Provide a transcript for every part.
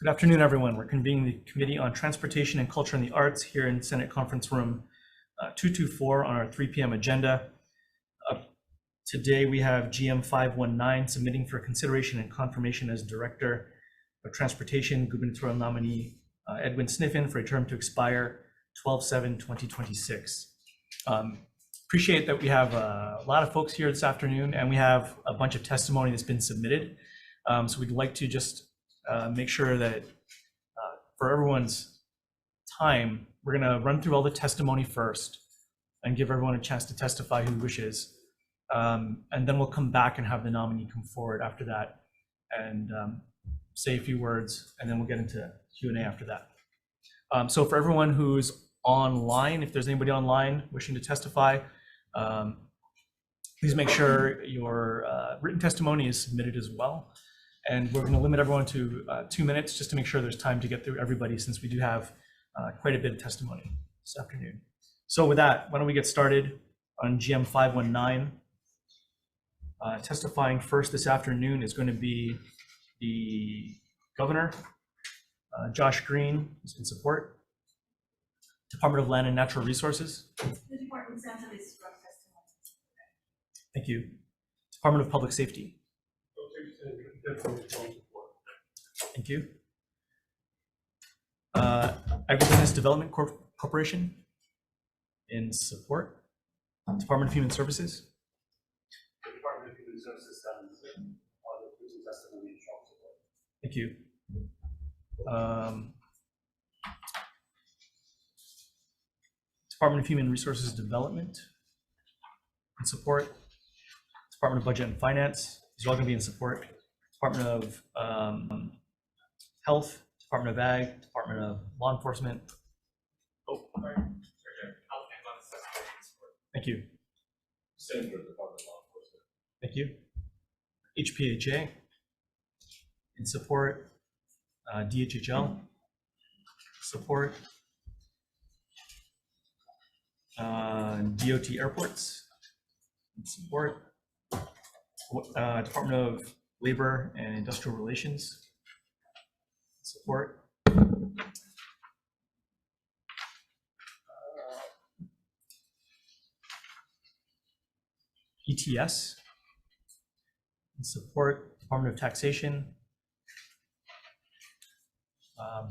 Good afternoon, everyone. We're convening the Committee on Transportation and Culture and the Arts here in Senate Conference Room 224 on our 3 p.m. agenda. Today we have GM 519 submitting for consideration and confirmation as Director of Transportation, gubernatorial nominee Edwin Sniffen for a term to expire 12/7/2026. Appreciate that we have a lot of folks here this afternoon, and we have a bunch of testimony that's been submitted. So we'd like to just make sure that for everyone's time, we're going to run through all the testimony first and give everyone a chance to testify who wishes. And then we'll come back and have the nominee come forward after that and say a few words, and then we'll get into Q&A after that. So for everyone who's online, if there's anybody online wishing to testify, please make sure your written testimony is submitted as well. And we're going to limit everyone to 2 minutes just to make sure there's time to get through everybody, since we do have quite a bit of testimony this afternoon. So with that, why don't we get started on GM 519. Testifying first this afternoon is going to be the Governor, Josh Green, who's in support. Department of Land and Natural Resources. The department sends its testimony. Thank you. Department of Public Safety. Thank you. Agribusiness Development Corporation in support. Department of Human Services. The Department of Human Services and the testimony in strong support. Thank you. Department of Human Resources Development in support. Department of Budget and Finance is all going to be in support. Department of Health, Department of Ag, Department of Law Enforcement. Oh, sorry. Thank you. Same for the Department of Law Enforcement. Thank you. HPHA in support. DHHL support. DOT Airports in support. Department of Labor and Industrial Relations support. ETS in support. Department of Taxation.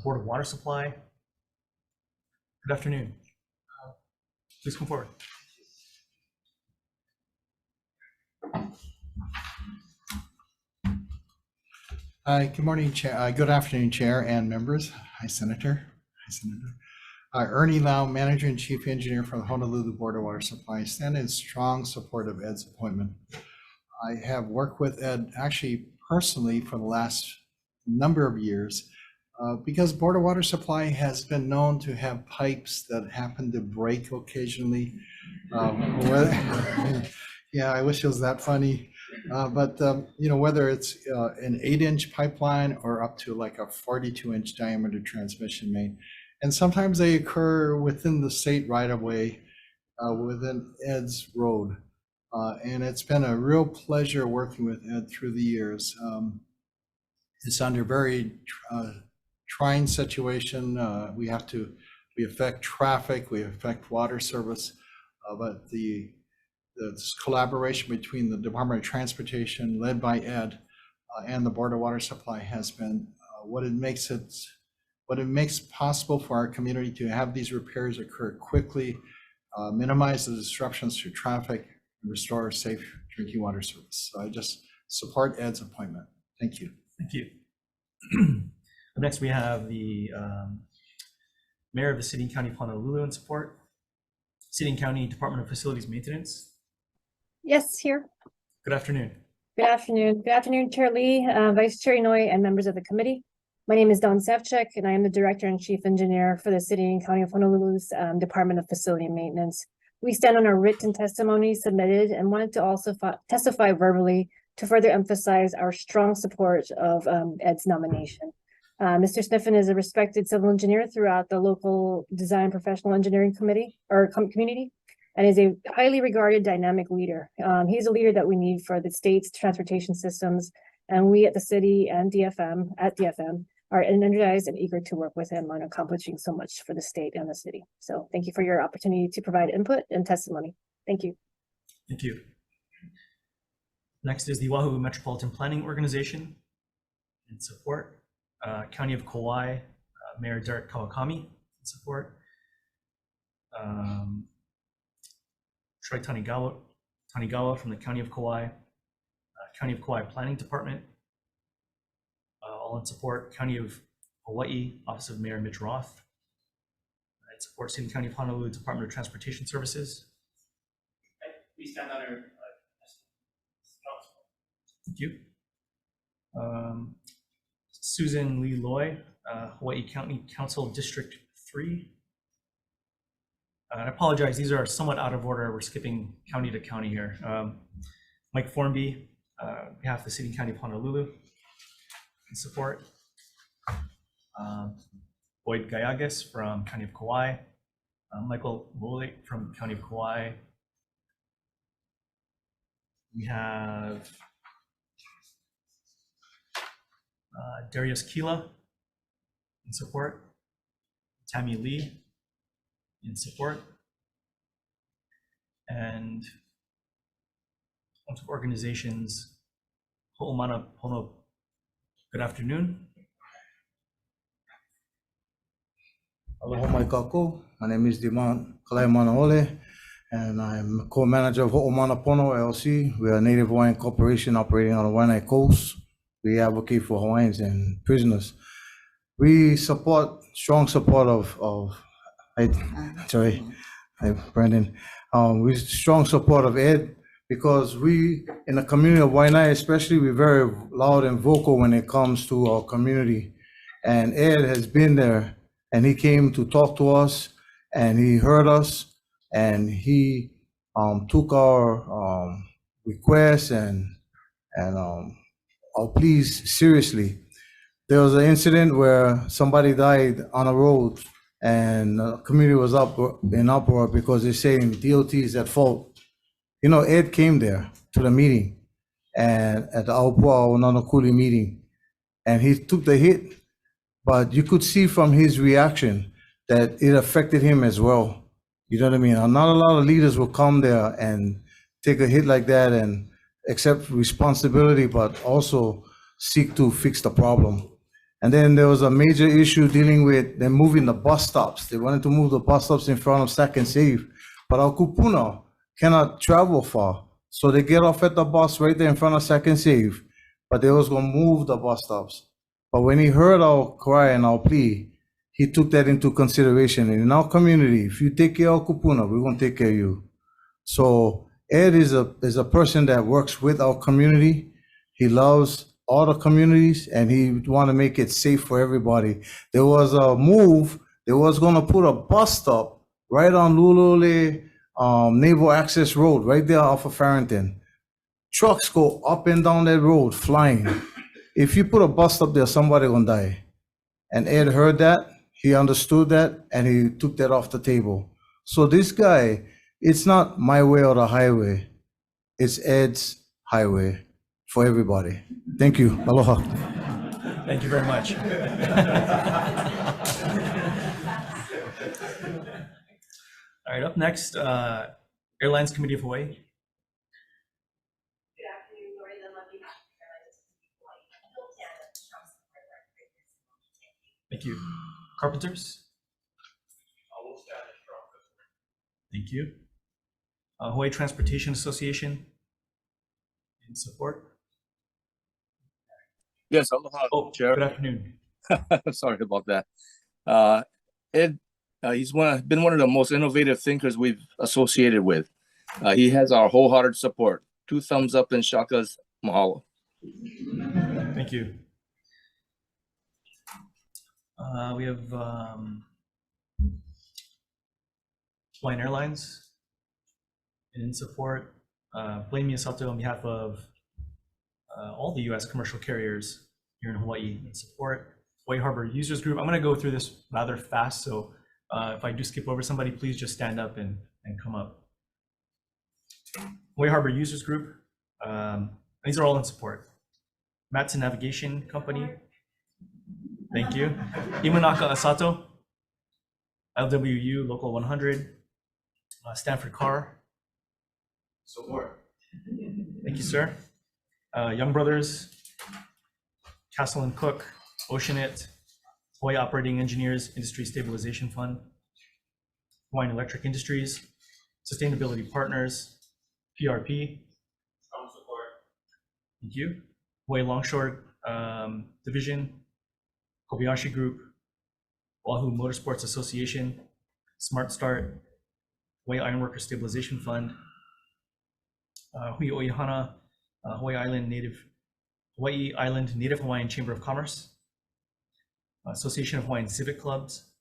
Board of Water Supply. Good afternoon. Please come forward. Good morning, Chair. Good afternoon, Chair and members. Hi, Senator. Hi, Senator. Ernie Lau, Manager and Chief Engineer for the Honolulu Board of Water Supply, stand in strong support of Ed's appointment. I have worked with Ed actually personally for the last number of years because Board of Water Supply has been known to have pipes that happen to break occasionally. Yeah, I wish it was that funny. But whether it's an 8-inch pipeline or up to like a 42-inch diameter transmission main, and sometimes they occur within the state right-of-way within Ed's road. And it's been a real pleasure working with Ed through the years. It's under very trying situation. We affect traffic, we affect water service, but the collaboration between the Department of Transportation, led by Ed, and the Board of Water Supply has been what it makes possible for our community to have these repairs occur quickly, minimize the disruptions to traffic, and restore safe drinking water service. So I just support Ed's appointment. Thank you. Thank you. Next, we have the Mayor of the City and County of Honolulu in support. City and County Department of Facilities Maintenance. Yes, here. Good afternoon. Good afternoon. Good afternoon, Chair Lee, Vice Chair Inouye, and members of the committee. My name is Dawn Sevchik, and I am the Director and Chief Engineer for the City and County of Honolulu's Department of Facility Maintenance. We stand on our written testimony submitted and wanted to also testify verbally to further emphasize our strong support of Ed's nomination. Mr. Sniffen is a respected civil engineer throughout the local design professional engineering committee or community, and is a highly regarded dynamic leader. He's a leader that we need for the state's transportation systems, and we at the city and DFM are energized and eager to work with him on accomplishing so much for the state and the city. So thank you for your opportunity to provide input and testimony. Thank you. Thank you. Next is the Oahu Metropolitan Planning Organization in support. County of Kauai, Mayor Derek Kawakami in support. Troy Tanigawa from the County of Kauai, County of Kauai Planning Department, all in support. County of Hawai'i, Office of Mayor Mitch Roth, in support. City and County of Honolulu Department of Transportation Services. Please stand on your. Thank you. Susan Lee Loy, Hawaii County Council District 3. I apologize, these are somewhat out of order. We're skipping county to county here. Mike Formby, on behalf of the City and County of Honolulu, in support. Boyd Gallegos from County of Kauai. Michael Wole from County of Kauai. We have Darius Kila in support. Tammy Lee in support. And a bunch of organizations. Ho'omana Pono, good afternoon. Aloha mai kako. My name is Diman Kalaimanaole, and I'm co-manager of Ho'omana Pono LLC. We are a Native Hawaiian corporation operating on the Waianae Coast. We advocate for Hawaiians and prisoners. We support, strong support of Brandon. We strong support of Ed, because we, in the community of Waianae especially, we're very loud and vocal when it comes to our community. And Ed has been there, and he came to talk to us, and he heard us, and he took our requests and our pleas seriously. There was an incident where somebody died on a road, and the community was up in uproar because they're saying DOT is at fault. You know, Ed came there to the meeting, and at the Aupua Onanakuli meeting, and he took the hit, but you could see from his reaction that it affected him as well. You know what I mean? Not a lot of leaders will come there and take a hit like that and accept responsibility, but also seek to fix the problem. And then there was a major issue dealing with them moving the bus stops. They wanted to move the bus stops in front of Stack and Save, but our kupuna cannot travel far. So they get off at the bus right there in front of Stack and Save, but they was gonna move the bus stops. But when he heard our cry and our plea, he took that into consideration. And in our community, if you take care of kupuna, we're gonna take care of you. So Ed is a person that works with our community. He loves all the communities, and he want to make it safe for everybody. There was a move, they was gonna put a bus stop right on Lulule Naval Access Road, right there off of Farrington. Trucks go up and down that road flying. If you put a bus stop there, somebody gonna die. And Ed heard that, he understood that, and he took that off the table. So this guy, it's not my way or the highway, it's Ed's highway for everybody. Thank you. Aloha. Thank you very much. All right, up next, Airlines Committee of Hawaii. Good afternoon, Lori Lynn Levy, Thank you. Carpenters. Thank you. Hawaii Transportation Association in support. Yes, aloha, Oh, Chair. good afternoon. Sorry about that. Ed, he's been one of the most innovative thinkers we've associated with. He has our wholehearted support. 2 thumbs up and shakas, mahalo. Thank you. We have Hawaiian Airlines in support. Blaine Miyasato on behalf of all the U.S. commercial carriers here in Hawaii in support. Hawaii Harbor Users Group. I'm going to go through this rather fast, so if I do skip over somebody, please just stand up and come up. Hawaii Harbor Users Group. These are all in support. Matson Navigation Company. Thank you. Imanaka Asato, LWU Local 100, Stanford Carr. Support. Thank you, sir. Young Brothers, Castle and Cook, Oceanit, Hawaii Operating Engineers Industry Stabilization Fund, Hawaiian Electric Industries, Sustainability Partners, PRP. Strong support. Thank you. Hawaii Longshore Division, Kobayashi Group, Oahu Motorsports Association, Smart Start, Hawaii Ironworker Stabilization Fund, Hui Oihana, Hawaii Island Native Hawaiian Chamber of Commerce, Association of Hawaiian Civic Clubs,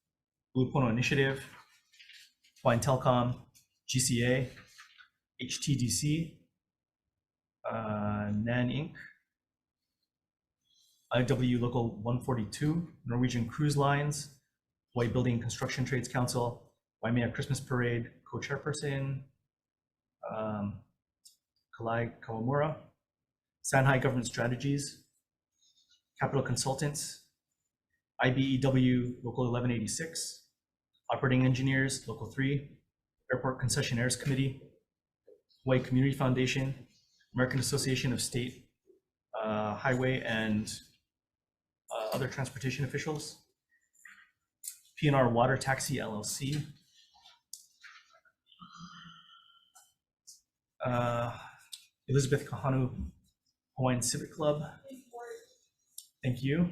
Blue Pono Initiative, Hawaiian Telecom, GCA, HTDC, NAN Inc., IW Local 142, Norwegian Cruise Lines, Hawaii Building and Construction Trades Council, Waimea Christmas Parade co-chairperson, Kalai Kawamura, Sanhai Government Strategies, Capital Consultants, IBEW Local 1186, Operating Engineers Local 3, Airport Concessionaires Committee, Hawaii Community Foundation, American Association of State Highway and other transportation officials, PNR Water Taxi LLC, Elizabeth Kahanu Hawaiian Civic Club. Thank you.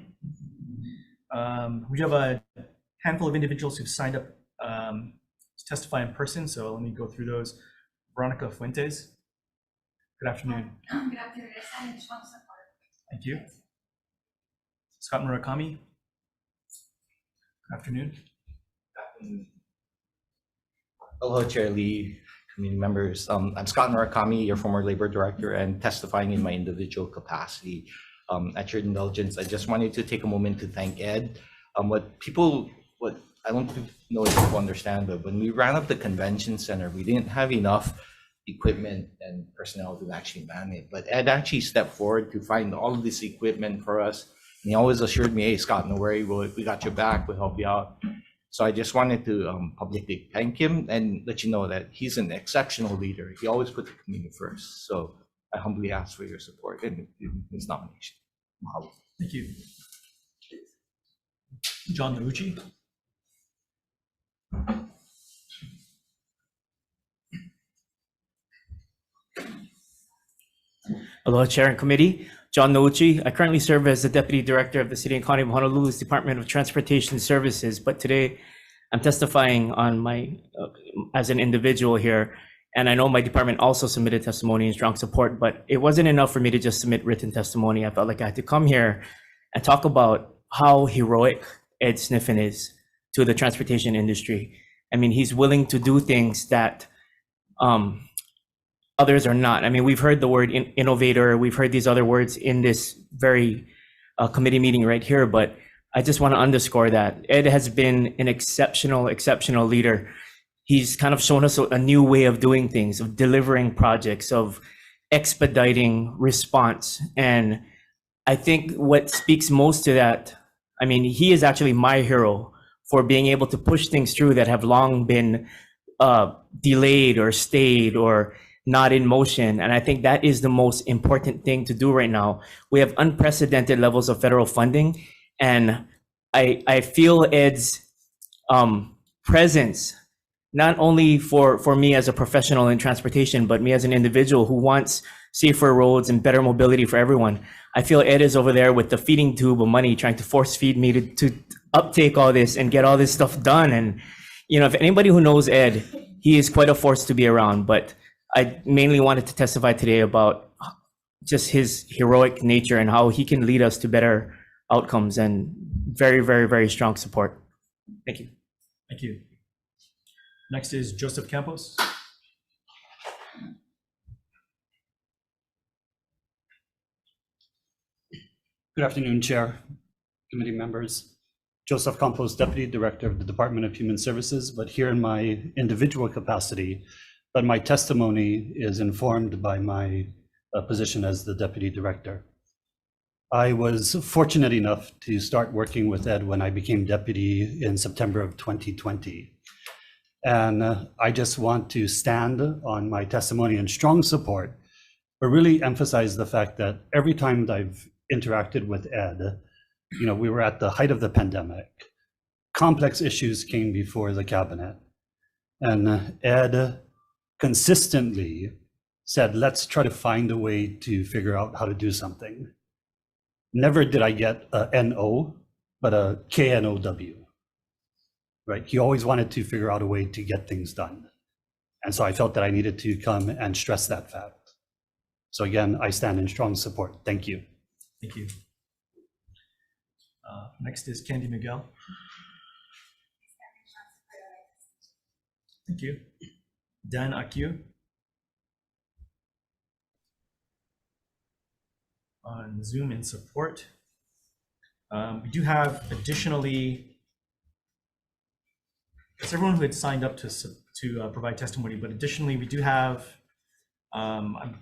We have a handful of individuals who've signed up to testify in person, so let me go through those. Veronica Fuentes. Good afternoon. Good afternoon. I stand in strong support. Thank you. Scott Murakami. Good afternoon. Hello, Chair Lee, community members. I'm Scott Murakami, your former labor director, and testifying in my individual capacity. At your indulgence, I just wanted to take a moment to thank Ed. What I don't know if people understand, but when we ran up the convention center, we didn't have enough equipment and personnel to actually man it. But Ed actually stepped forward to find all of this equipment for us. And he always assured me, hey, Scott, no worry, we got your back, we'll help you out. So I just wanted to publicly thank him and let you know that he's an exceptional leader. He always put the community first. So I humbly ask for your support in his nomination. Mahalo. Thank you. John Nauchi. Aloha, Chair and Committee. John Nauchi. I currently serve as the Deputy Director of the City and County of Honolulu's Department of Transportation Services, but today I'm testifying on as an individual here. And I know my department also submitted testimony in strong support, but it wasn't enough for me to just submit written testimony. I felt like I had to come here and talk about how heroic Ed Sniffen is to the transportation industry. I mean, he's willing to do things that others are not. I mean, we've heard the word innovator. We've heard these other words in this very committee meeting right here, but I just want to underscore that Ed has been an exceptional leader. He's kind of shown us a new way of doing things, of delivering projects, of expediting response. And I think what speaks most to that, I mean, he is actually my hero for being able to push things through that have long been delayed or stayed or not in motion. And I think that is the most important thing to do right now. We have unprecedented levels of federal funding. And I feel Ed's presence, not only for me as a professional in transportation, but me as an individual who wants safer roads and better mobility for everyone. I feel Ed is over there with the feeding tube of money, trying to force feed me to uptake all this and get all this stuff done. And, you know, if anybody who knows Ed, he is quite a force to be around. But I mainly wanted to testify today about just his heroic nature and how he can lead us to better outcomes, and very, very, very strong support. Thank you. Thank you. Next is Joseph Campos. Good afternoon, Chair, committee members. Joseph Campos, Deputy Director of the Department of Human Services, but here in my individual capacity, but my testimony is informed by my position as the Deputy Director. I was fortunate enough to start working with Ed when I became deputy in September of 2020. And I just want to stand on my testimony in strong support, but really emphasize the fact that every time that I've interacted with Ed, we were at the height of the pandemic. Complex issues came before the cabinet. And Ed consistently said, let's try to find a way to figure out how to do something. Never did I get a NO, but a KNOW. Right? He always wanted to figure out a way to get things done. And so I felt that I needed to come and stress that fact. So again, I stand in strong support. Thank you. Thank you. Next is Candy Miguel. Thank you. Dan Akio. On Zoom in support. We do have additionally, it's everyone who had signed up to provide testimony, but additionally we do have, I'm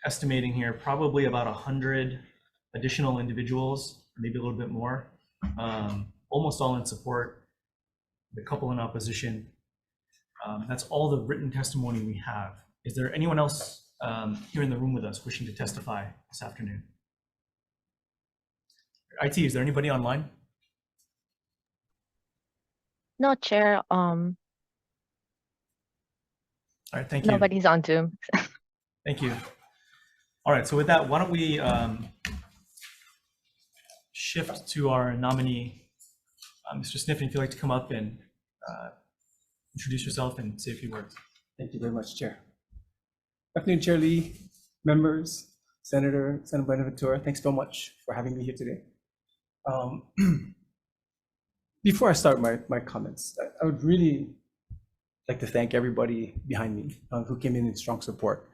estimating here, probably about 100 additional individuals, maybe a little bit more, almost all in support, a couple in opposition. That's all the written testimony we have. Is there anyone else here in the room with us wishing to testify this afternoon? IT, is there anybody online? No, Chair. All right, thank you. Nobody's on Zoom. Thank you. All right, so with that, why don't we shift to our nominee, Mr. Sniffen, if you'd like to come up and introduce yourself and say a few words. Thank you very much, Chair. Good afternoon, Chair Lee, members, Senator Buenaventura. Thanks so much for having me here today. Before I start my comments, I would really like to thank everybody behind me who came in strong support.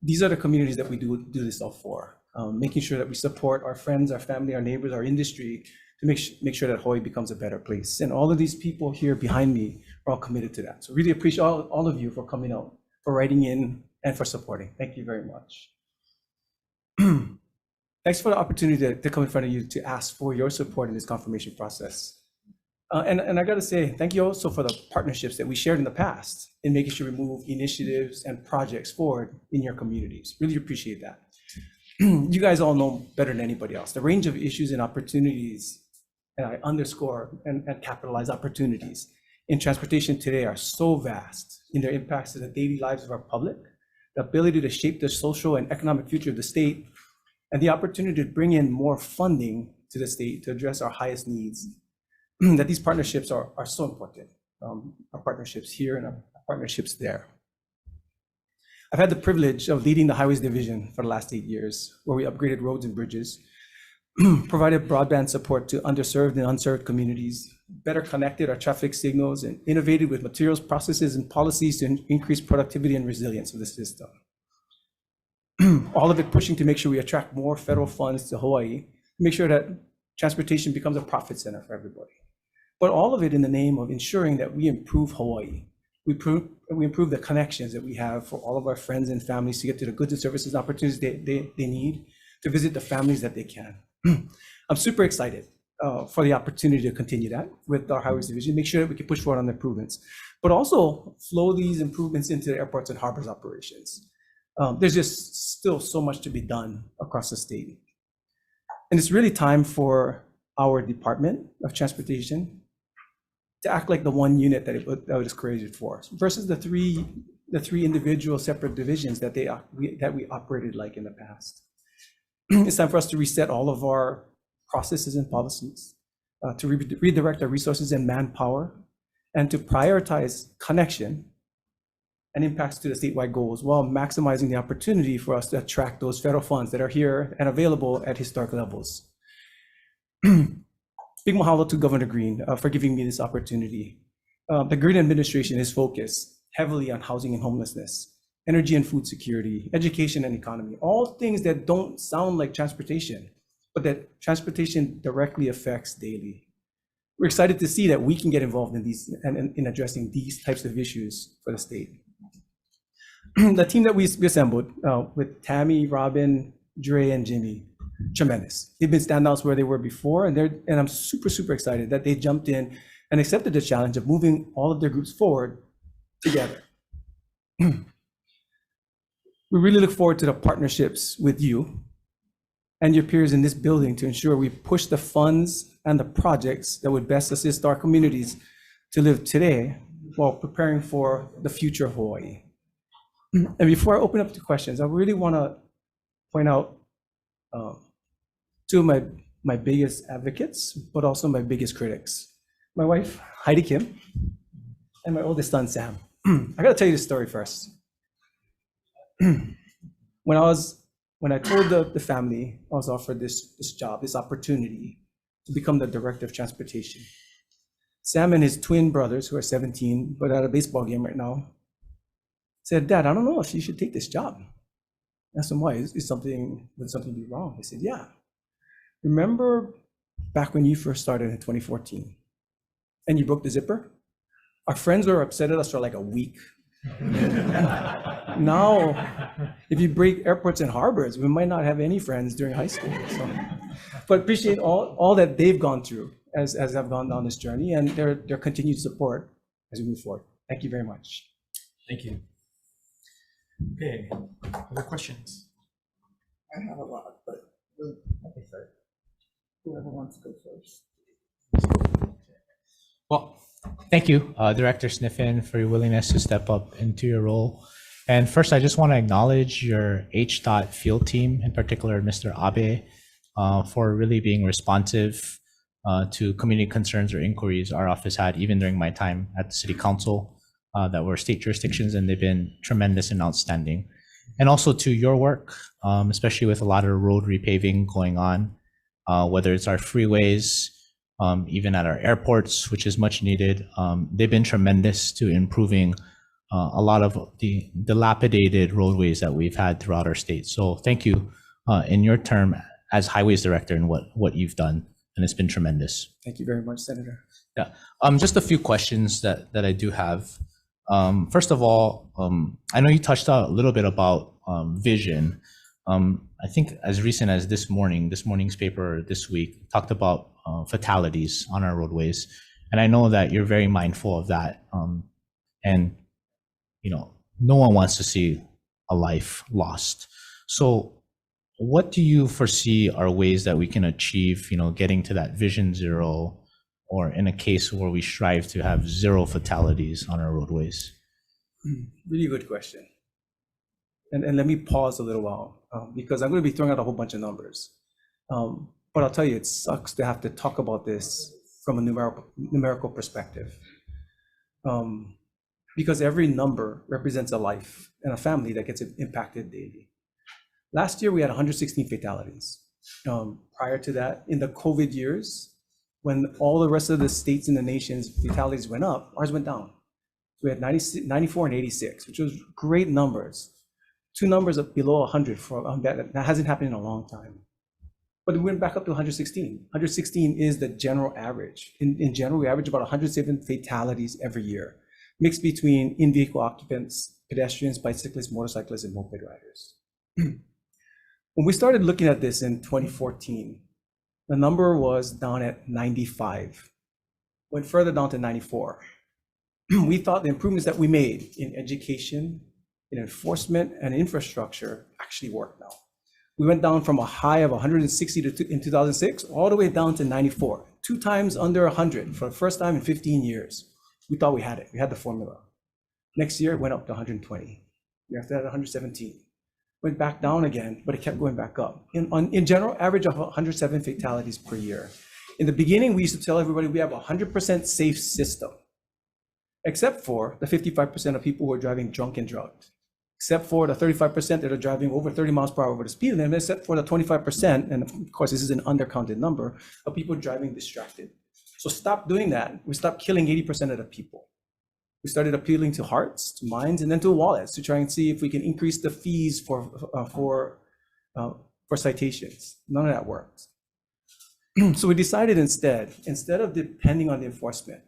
These are the communities that we do this all for, making sure that we support our friends, our family, our neighbors, our industry, to make sure that Hawaii becomes a better place. And all of these people here behind me are all committed to that. So really appreciate all of you for coming out, for writing in, and for supporting. Thank you very much. Thanks for the opportunity to come in front of you to ask for your support in this confirmation process. And I gotta say, thank you also for the partnerships that we shared in the past in making sure we move initiatives and projects forward in your communities. Really appreciate that. You guys all know better than anybody else, the range of issues and opportunities, and I underscore and capitalize opportunities in transportation today are so vast in their impacts to the daily lives of our public, the ability to shape the social and economic future of the state, and the opportunity to bring in more funding to the state to address our highest needs, that these partnerships are so important. Our partnerships here and our partnerships there. I've had the privilege of leading the Highways Division for the last 8 years, where we upgraded roads and bridges, provided broadband support to underserved and unserved communities, better connected our traffic signals, and innovated with materials, processes, and policies to increase productivity and resilience of the system. All of it pushing to make sure we attract more federal funds to Hawaii, make sure that transportation becomes a profit center for everybody. But all of it in the name of ensuring that we improve Hawaii. We improve the connections that we have for all of our friends and families to get to the goods and services and opportunities they need, to visit the families that they can. I'm super excited for the opportunity to continue that with our Highways Division, make sure that we can push forward on the improvements, but also flow these improvements into the airports and harbors operations. There's just still so much to be done across the state. And it's really time for our Department of Transportation to act like the one unit that it was created for, versus the three individual separate divisions that we operated like in the past. It's time for us to reset all of our processes and policies, to redirect our resources and manpower, and to prioritize connection and impacts to the statewide goals while maximizing the opportunity for us to attract those federal funds that are here and available at historic levels. Big mahalo to Governor Green for giving me this opportunity. The Green administration is focused heavily on housing and homelessness, energy and food security, education and economy, all things that don't sound like transportation, but that transportation directly affects daily. We're excited to see that we can get involved in these and in addressing these types of issues for the state. The team that we assembled with Tammy, Robin, Dre and Jimmy, tremendous. They've been standouts where they were before, and I'm super, super excited that they jumped in and accepted the challenge of moving all of their groups forward together. We really look forward to the partnerships with you and your peers in this building to ensure we push the funds and the projects that would best assist our communities to live today while preparing for the future of Hawaii. And before I open up to questions, I really want to point out two of my biggest advocates, but also my biggest critics. My wife, Heidi Kim, and my oldest son, Sam. I got to tell you this story first. When I told the family I was offered this job, this opportunity to become the director of transportation, Sam and his twin brothers, who are 17, but at a baseball game right now, said, "Dad, I don't know if you should take this job." I asked him why. Would something be wrong? He said, "Yeah. Remember back when you first started in 2014 and you broke the zipper? Our friends were upset at us for like a week. Now, if you break airports and harbors, we might not have any friends during high school." So, but appreciate all that they've gone through as I've gone down this journey, and their continued support as we move forward. Thank you very much. Thank you. Okay, other questions? I have a lot, but whoever wants to go first. Well, thank you, Director Sniffen, for your willingness to step up into your role. And first, I just want to acknowledge your HDOT field team, in particular, Mr. Abe, for really being responsive to community concerns or inquiries our office had, even during my time at the City Council, that were state jurisdictions, and they've been tremendous and outstanding. And also to your work, especially with a lot of road repaving going on, whether it's our freeways, even at our airports, which is much needed. They've been tremendous to improving a lot of the dilapidated roadways that we've had throughout our state. So thank you in your term as Highways Director and what you've done, and it's been tremendous. Thank you very much, Senator. Yeah, just a few questions that I do have. First of all, I know you touched out a little bit about vision. I think as recent as this morning's paper this week talked about fatalities on our roadways. And I know that you're very mindful of that. And, no one wants to see a life lost. So what do you foresee are ways that we can achieve, getting to that vision zero, or in a case where we strive to have zero fatalities on our roadways? Really good question. And let me pause a little while because I'm going to be throwing out a whole bunch of numbers. But I'll tell you, it sucks to have to talk about this from a numerical perspective. Because every number represents a life and a family that gets impacted daily. Last year, we had 116 fatalities. Prior to that, in the COVID years, when all the rest of the states in the nation's fatalities went up, ours went down. We had 94 and 86, which was great numbers. Two numbers up below 100 that hasn't happened in a long time. But we went back up to 116. 116 is the general average. In general, we average about 107 fatalities every year, mixed between in-vehicle occupants, pedestrians, bicyclists, motorcyclists, and moped riders. When we started looking at this in 2014, the number was down at 95, went further down to 94. We thought the improvements that we made in education, in enforcement, and infrastructure actually worked now. We went down from a high of 160 in 2006 all the way down to 94, 2 times under 100 for the first time in 15 years. We thought we had it. We had the formula. Next year, it went up to 120. Year after that, 117. Went back down again, but it kept going back up. In general, average of 107 fatalities per year. In the beginning, we used to tell everybody we have a 100% safe system, except for the 55% of people who are driving drunk and drugged, except for the 35% that are driving over 30 miles per hour over the speed limit, except for the 25%, and of course this is an undercounted number, of people driving distracted. So stop doing that. We stopped killing 80% of the people. We started appealing to hearts, to minds, and then to wallets to try and see if we can increase the fees for citations. None of that worked. So we decided instead of depending on the enforcement,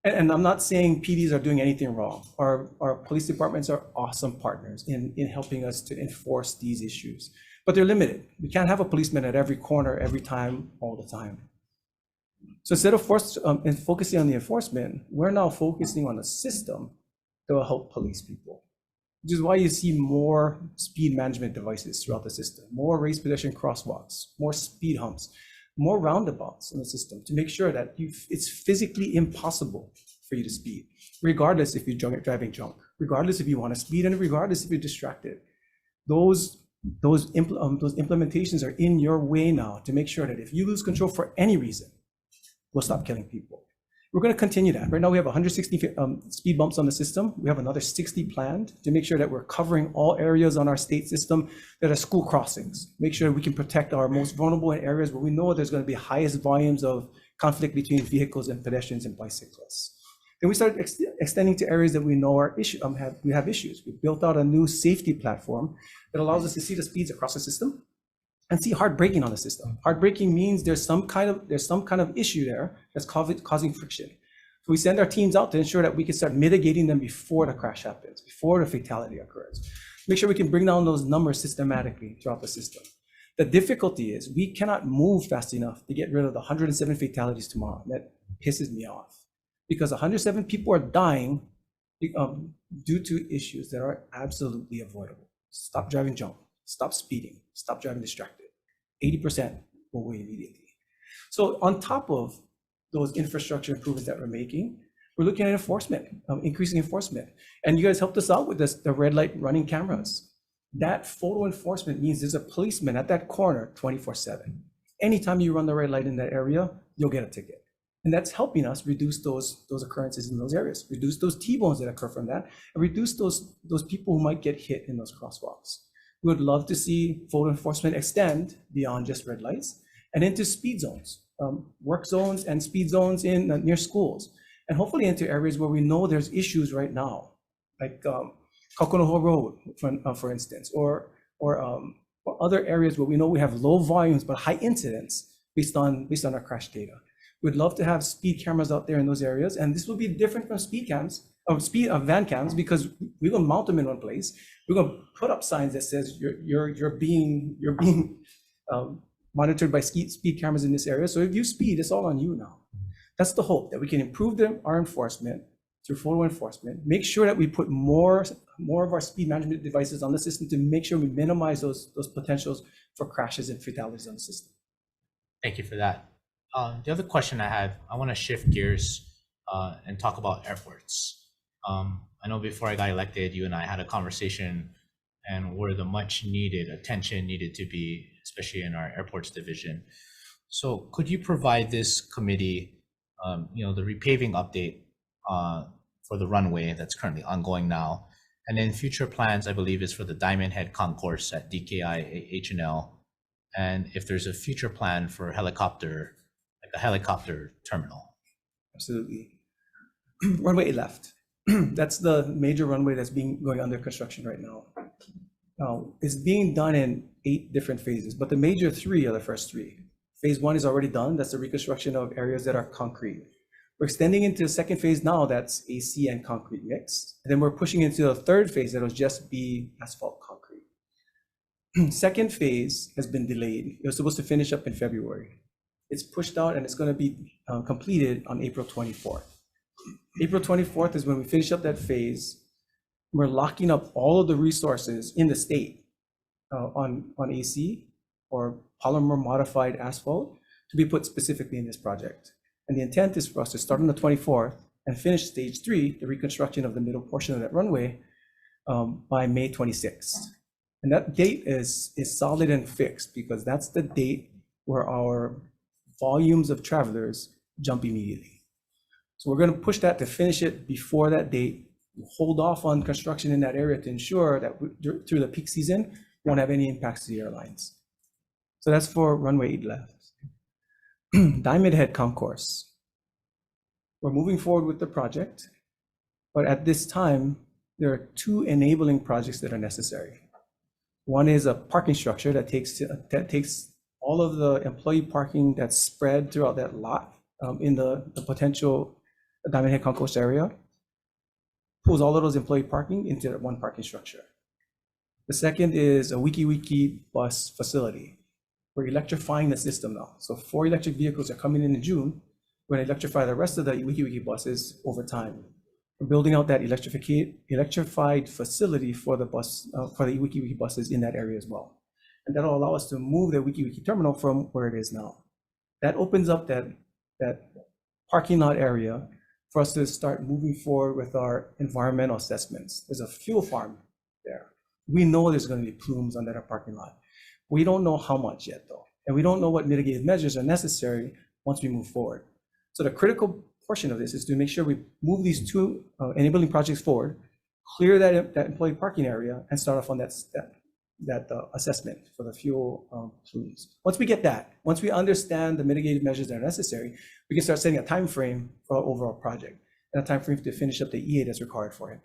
and I'm not saying PDs are doing anything wrong. Our police departments are awesome partners in helping us to enforce these issues. but they're limited. We can't have a policeman at every corner, every time, all the time. So instead of focusing on the enforcement, we're now focusing on a system that will help police people, which is why you see more speed management devices throughout the system, more raised pedestrian crosswalks, more speed humps, more roundabouts in the system to make sure that it's physically impossible for you to speed, regardless if you're driving drunk, regardless if you want to speed, and regardless if you're distracted. Those implementations are in your way now to make sure that if you lose control for any reason, we'll stop killing people. We're going to continue that. Right now we have 160 speed bumps on the system. We have another 60 planned to make sure that we're covering all areas on our state system that are school crossings. Make sure we can protect our most vulnerable in areas where we know there's going to be highest volumes of conflict between vehicles and pedestrians and bicyclists. Then we started extending to areas that we know we have issues. We built out a new safety platform that allows us to see the speeds across the system and see hard braking on the system. Hard braking means there's some kind of issue there that's causing friction. So we send our teams out to ensure that we can start mitigating them before the crash happens, before the fatality occurs. Make sure we can bring down those numbers systematically throughout the system. The difficulty is we cannot move fast enough to get rid of the 107 fatalities tomorrow. That pisses me off because 107 people are dying due to issues that are absolutely avoidable. Stop driving drunk, stop speeding, stop driving distracted. 80% go away immediately. So on top of those infrastructure improvements that we're making, we're looking at enforcement, increasing enforcement. And you guys helped us out with this, the red light running cameras. That photo enforcement means there's a policeman at that corner 24/7. Anytime you run the red light in that area, you'll get a ticket. And that's helping us reduce those occurrences in those areas, reduce those T-bones that occur from that, and reduce those people who might get hit in those crosswalks. We would love to see photo enforcement extend beyond just red lights and into speed zones, work zones and speed zones in near schools, and hopefully into areas where we know there's issues right now, like Kakunoho Road, for instance, or other areas where we know we have low volumes but high incidence based on our crash data. We'd love to have speed cameras out there in those areas, and this will be different from van cams because we're gonna mount them in one place. We're gonna put up signs that says you're being monitored by speed cameras in this area. So if you speed, it's all on you now. That's the hope, that we can improve our enforcement through photo enforcement, make sure that we put more of our speed management devices on the system to make sure we minimize those potentials for crashes and fatalities on the system. Thank you for that. The other question I had, I want to shift gears and talk about airports. I know before I got elected, you and I had a conversation and where the much needed attention needed to be, especially in our airports division. So could you provide this committee, the repaving update for the runway that's currently ongoing now, and then future plans, I believe, is for the Diamond Head Concourse at DKI H&L, and if there's a future plan for a helicopter terminal. Absolutely. Runway 8 left. That's the major runway that's going under construction right now. It's being done in 8 different phases, but the major 3 are the first 3. Phase 1 is already done. That's the reconstruction of areas that are concrete. We're extending into the second phase now, that's AC and concrete mixed. And then we're pushing into the third phase that'll just be asphalt concrete. Second phase has been delayed. It was supposed to finish up in February. It's pushed out and it's going to be completed on April 24th. April 24th is when we finish up that phase. We're locking up all of the resources in the state on AC or polymer modified asphalt to be put specifically in this project. And the intent is for us to start on the 24th and finish stage 3, the reconstruction of the middle portion of that runway, by May 26th. And that date is solid and fixed because that's the date where our volumes of travelers jump immediately. So we're going to push that to finish it before that date, hold off on construction in that area to ensure that through the peak season, we won't have any impacts to the airlines. So that's for runway 8 left. Diamond Head Concourse. We're moving forward with the project, but at this time, there are 2 enabling projects that are necessary. One is a parking structure that takes all of the employee parking that's spread throughout that lot in the potential Diamond Head Concourse area, pulls all of those employee parking into that one parking structure. The second is a wiki bus facility. We're electrifying the system now. So 4 electric vehicles are coming in June. We're gonna electrify the rest of the wiki buses over time. We're building out that electrified facility for the bus, for the wiki buses in that area as well. And that'll allow us to move the wiki terminal from where it is now. That opens up that parking lot area for us to start moving forward with our environmental assessments. There's a fuel farm there. We know there's going to be plumes on that parking lot. We don't know how much yet though. And we don't know what mitigated measures are necessary once we move forward. So the critical portion of this is to make sure we move these 2 enabling projects forward, clear that employee parking area, and start off on that assessment for the fuel plumes. Once we get that, once we understand the mitigated measures that are necessary, we can start setting a time frame for our overall project and a time frame to finish up the EA that's required for it.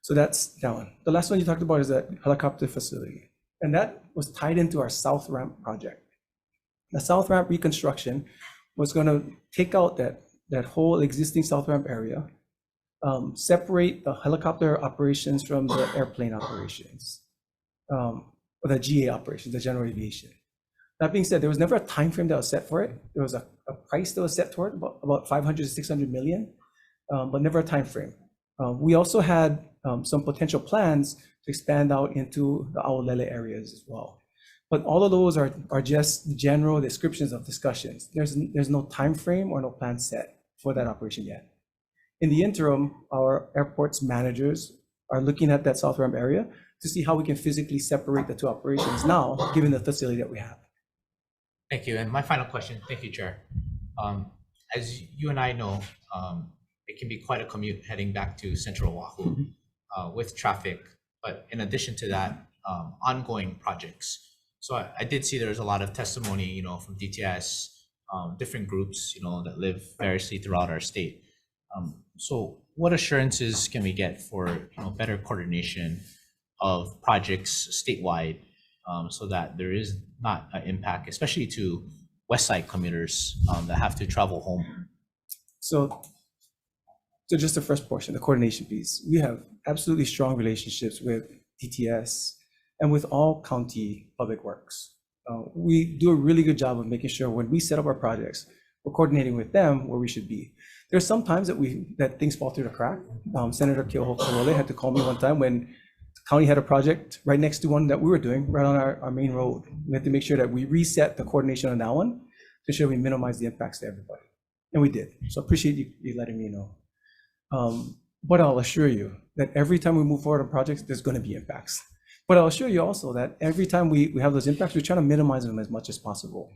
So that's that one. The last one you talked about is that helicopter facility, and that was tied into our South Ramp project. The South Ramp reconstruction was going to take out that whole existing South Ramp area, separate the helicopter operations from the airplane operations, or the GA operations, the general aviation. That being said, there was never a time frame that was set for it. There was a price that was set for it, about 500 to 600 million, but never a time frame. We also had some potential plans to expand out into the Aolele areas as well. But all of those are just general descriptions of discussions. There's no time frame or no plan set for that operation yet. In the interim, our airports managers are looking at that South Ramp area to see how we can physically separate the 2 operations now, given the facility that we have. Thank you. And my final question, thank you, Chair. As you and I know, it can be quite a commute heading back to Central Oahu with traffic. But in addition to that, ongoing projects. So I did see there was a lot of testimony, from DTS, different groups, that live variously throughout our state. So what assurances can we get for better coordination of projects statewide, so that there is not an impact, especially to West Side commuters that have to travel home? So just the first portion, the coordination piece, we have absolutely strong relationships with DTS and with all county public works. We do a really good job of making sure when we set up our projects, we're coordinating with them where we should be. There's some times that things fall through the crack. Senator Keohoko had to call me one time when the county had a project right next to one that we were doing right on our main road. We had to make sure that we reset the coordination on that one to ensure we minimize the impacts to everybody. And we did. So appreciate you letting me know. But I'll assure you that every time we move forward on projects, there's going to be impacts. But I'll assure you also that every time we have those impacts, we try to minimize them as much as possible.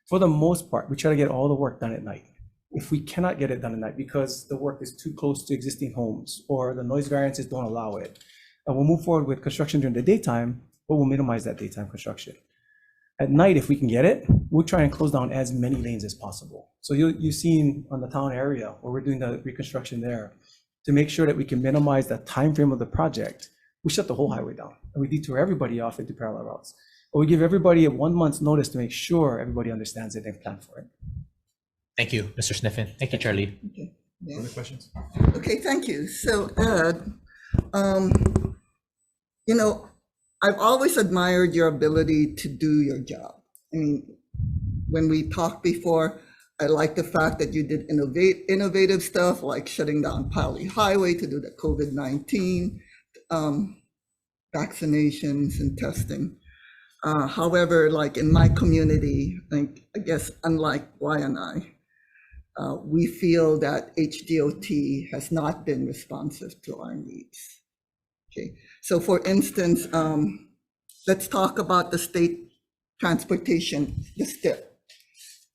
For the most part, we try to get all the work done at night. If we cannot get it done at night because the work is too close to existing homes or the noise variances don't allow it, we'll move forward with construction during the daytime, but we'll minimize that daytime construction. At night, if we can get it, we'll try and close down as many lanes as possible. So you've seen on the town area where we're doing the reconstruction there, to make sure that we can minimize the time frame of the project, we shut the whole highway down and we detour everybody off into parallel routes. But we give everybody a 1 month's notice to make sure everybody understands it and plan for it. Thank you, Mr. Sniffen. Thank you, Charlie. Okay. Yeah. Other questions? Okay, thank you. So Ed, I've always admired your ability to do your job. I mean, when we talked before, I like the fact that you did innovative stuff like shutting down Pali Highway to do the COVID-19 vaccinations and testing. However, like in my community, I guess unlike Y&I, we feel that HDOT has not been responsive to our needs. Okay, so for instance, let's talk about the state transportation, the STIP.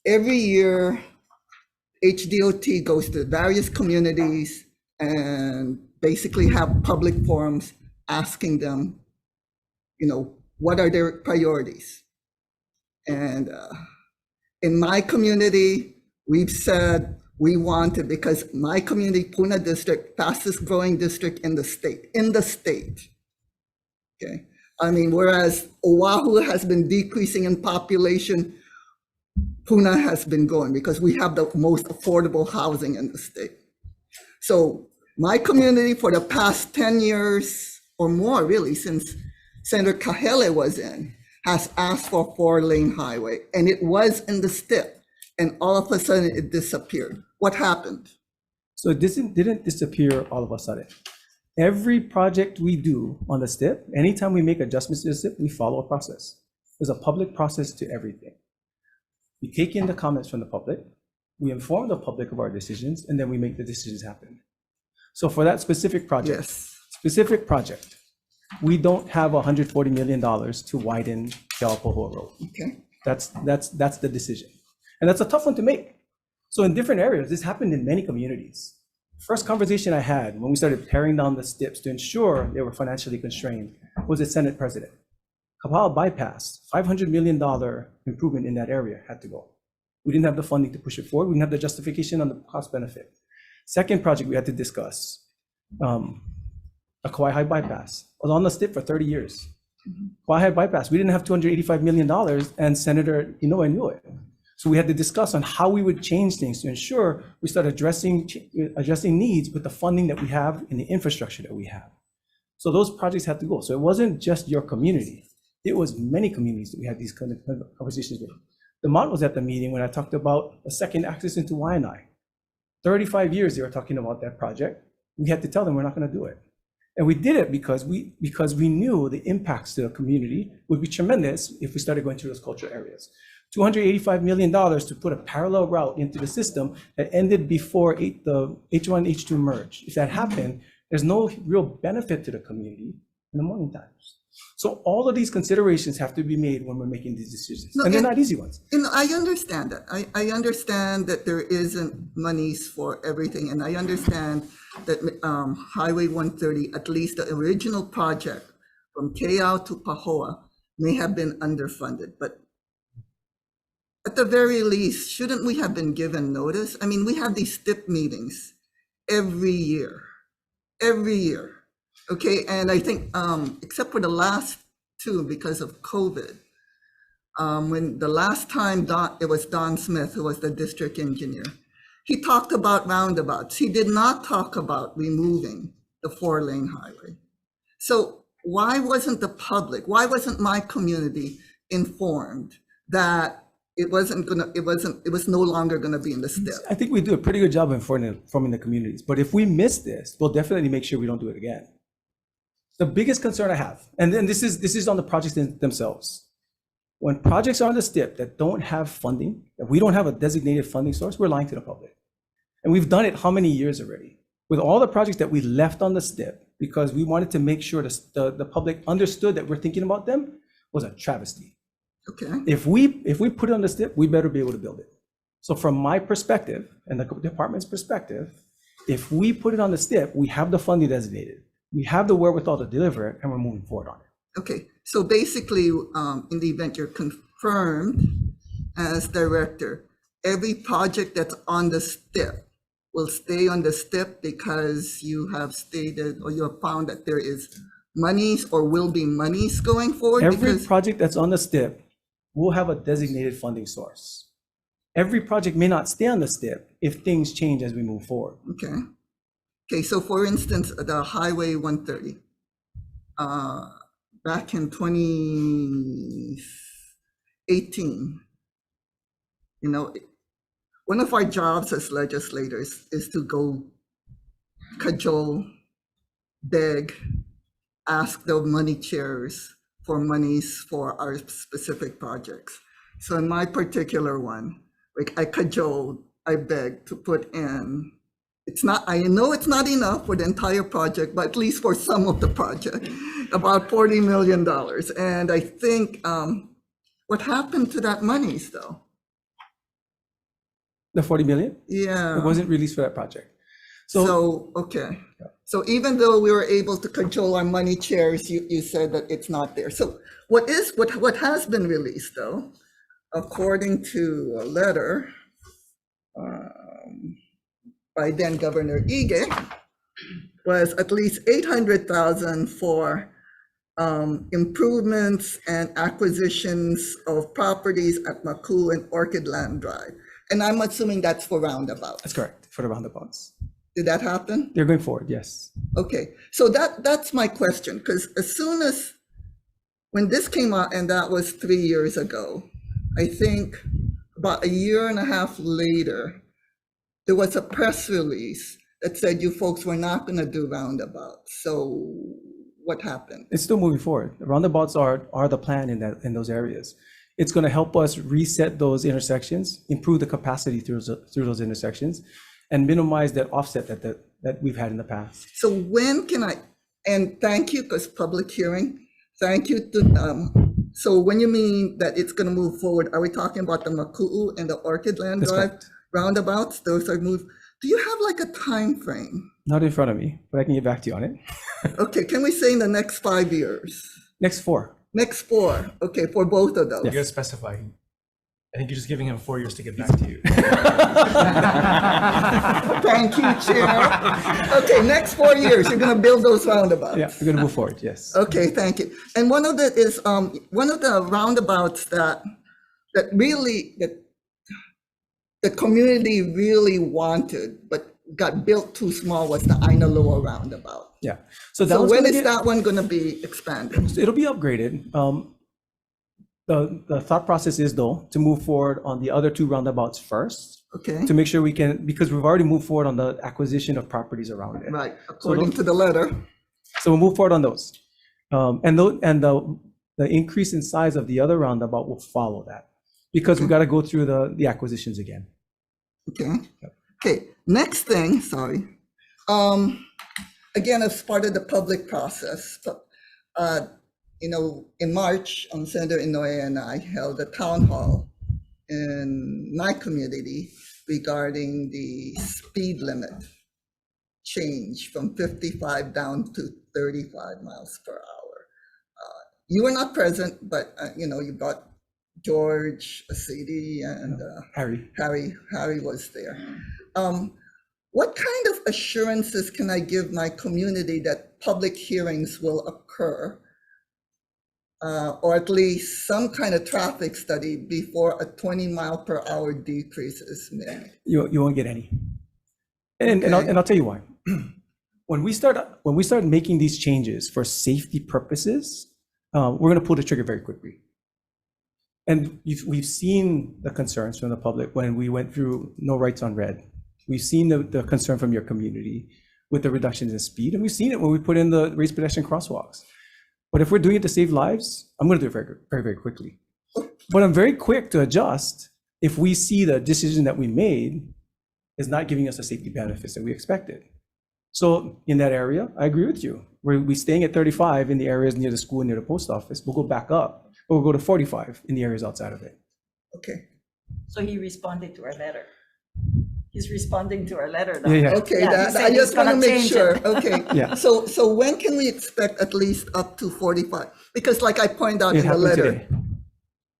Every year, HDOT goes to various communities and basically have public forums asking them, what are their priorities? And in my community, we've said we want it because my community, Puna District, fastest growing district in the state, okay? I mean, whereas Oahu has been decreasing in population, Puna has been growing because we have the most affordable housing in the state. So my community for the past 10 years or more really, since Senator Kahele was in, has asked for a 4-lane highway, and it was in the STIP, and all of a sudden it disappeared. What happened? So it didn't disappear all of a sudden. Every project we do on the STIP, anytime we make adjustments to the STIP, we follow a process. There's a public process to everything. We take in the comments from the public, we inform the public of our decisions, and then we make the decisions happen. So for that specific project, we don't have $140 million to widen Keaupahoa Road. Okay. That's the decision. And that's a tough one to make. So in different areas, this happened in many communities. First conversation I had when we started paring down the STIPs to ensure they were financially constrained was the Senate president. Kapaa bypass, $500 million improvement in that area had to go. We didn't have the funding to push it forward. We didn't have the justification on the cost benefit. Second project we had to discuss, a Hawai'i bypass. I was on the STIP for 30 years. Hawai'i bypass, we didn't have $285 million, and Senator Inoue knew it. So we had to discuss on how we would change things to ensure we start addressing needs with the funding that we have and the infrastructure that we have. So those projects had to go. So it wasn't just your community. It was many communities that we had these kind of conversations with. Demont was at the meeting when I talked about a second access into Waianae. 35 years they were talking about that project. We had to tell them we're not going to do it. And we did it because we knew the impacts to the community would be tremendous if we started going through those cultural areas. $285 million to put a parallel route into the system that ended before the H1, H2 merge. If that happened, there's no real benefit to the community in the morning times. So all of these considerations have to be made when we're making these decisions. And they're not easy ones. And I understand that. I understand that there isn't monies for everything. And I understand that Highway 130, at least the original project from Keau to Pahoa, may have been underfunded. But at the very least, shouldn't we have been given notice? I mean, we have these STIP meetings every year. Okay, and I think, except for the last two because of COVID, when the last time it was Don Smith, who was the district engineer, he talked about roundabouts. He did not talk about removing the 4-lane highway. So why wasn't the public, why wasn't my community informed that it was no longer gonna be in the STIP? I think we do a pretty good job of informing the communities. But if we miss this, we'll definitely make sure we don't do it again. The biggest concern I have, and then this is on the projects themselves. When projects are on the STIP that don't have funding, that we don't have a designated funding source, we're lying to the public. And we've done it how many years already? With all the projects that we left on the STIP because we wanted to make sure the public understood that we're thinking about them was a travesty. Okay. If we put it on the STIP, we better be able to build it. So from my perspective and the department's perspective, if we put it on the STIP, we have the funding designated. We have the wherewithal to deliver it, and we're moving forward on it. Okay, so basically, in the event you're confirmed as director, every project that's on the STIP will stay on the STIP because you have stated or you have found that there is monies or will be monies going forward? Every project that's on the STIP will have a designated funding source. Every project may not stay on the STIP if things change as we move forward. Okay, so for instance, the Highway 130, back in 2018, you know, one of our jobs as legislators is to go cajole, beg, ask the money chairs for monies for our specific projects. So in my particular one, like I cajoled, I begged to put in, I know it's not enough for the entire project, but at least for some of the project, about $40 million. And I think, what happened to that monies though? The 40 million? Yeah. It wasn't released for that project. Okay. So even though we were able to control our money chairs, you said that it's not there. So what has been released though, according to a letter by then Governor Ige, was at least $800,000 for improvements and acquisitions of properties at Maku and Orchid Land Drive. And I'm assuming that's for roundabouts. That's correct, for the roundabouts. Did that happen? They're going forward, yes. Okay, so that's my question, because as soon as, when this came out, and that was 3 years ago, I think about a year and a half later, there was a press release that said you folks were not going to do roundabouts. So what happened? It's still moving forward. Roundabouts are the plan in those areas. It's going to help us reset those intersections, improve the capacity through those intersections, and minimize that offset that we've had in the past. So when can I, and thank you, because public hearing, thank you to, so when you mean that it's going to move forward, are we talking about the Maku'u and the Orchid Land That's Drive correct. roundabouts? Those are moved. Do you have like a time frame? Not in front of me, but I can get back to you on it. Okay, can we say in the next 5 years? Next 4. Next 4, okay, for both of those. You gotta specify. I think you're just giving him 4 years to get back to you. Thank you, Chair. Okay, next 4 years, you're gonna build those roundabouts. Yeah, we're going to move forward, yes. Okay, thank you. And one of the is one of the roundabouts that really the community really wanted, but got built too small, was the Ainaloa roundabout. Yeah. So that So one's when gonna is get- that one going to be expanded? It'll be upgraded. The thought process is though, to move forward on the other 2 roundabouts first, Okay, to make sure we can, because we've already moved forward on the acquisition of properties around it. right, according to the letter. So we'll move forward on those. And the increase in size of the other roundabout will follow that, because we've got to go through the acquisitions again. Okay, okay, next thing, sorry. Again, as part of the public process, in March, Senator Inouye and I held a town hall in my community regarding the speed limit change from 55 down to 35 miles per hour. You were not present, but you brought George, Asidi, and Harry was there. What kind of assurances can I give my community that public hearings will occur, or at least some kind of traffic study before a 20-mile-per-hour decrease is made? You won't get any. And I'll tell you why. When we start making these changes for safety purposes, we're going to pull the trigger very quickly. And we've seen the concerns from the public when we went through no rights on red. We've seen the concern from your community with the reductions in speed, and we've seen it when we put in the raised pedestrian crosswalks. But if we're doing it to save lives, I'm going to do it very, very, very quickly. But I'm very quick to adjust if we see the decision that we made is not giving us the safety benefits that we expected. So in that area, I agree with you. We're staying at 35 in the areas near the school and near the post office. We'll go back up, but we'll go to 45 in the areas outside of it. Okay. So he responded to our letter. He's responding to our letter now. Yeah. Okay, Yeah, he that, said I he's just want to gonna make change sure. it. Okay. Yeah. So when can we expect at least up to 45? Because like I pointed out It in the happened letter. today.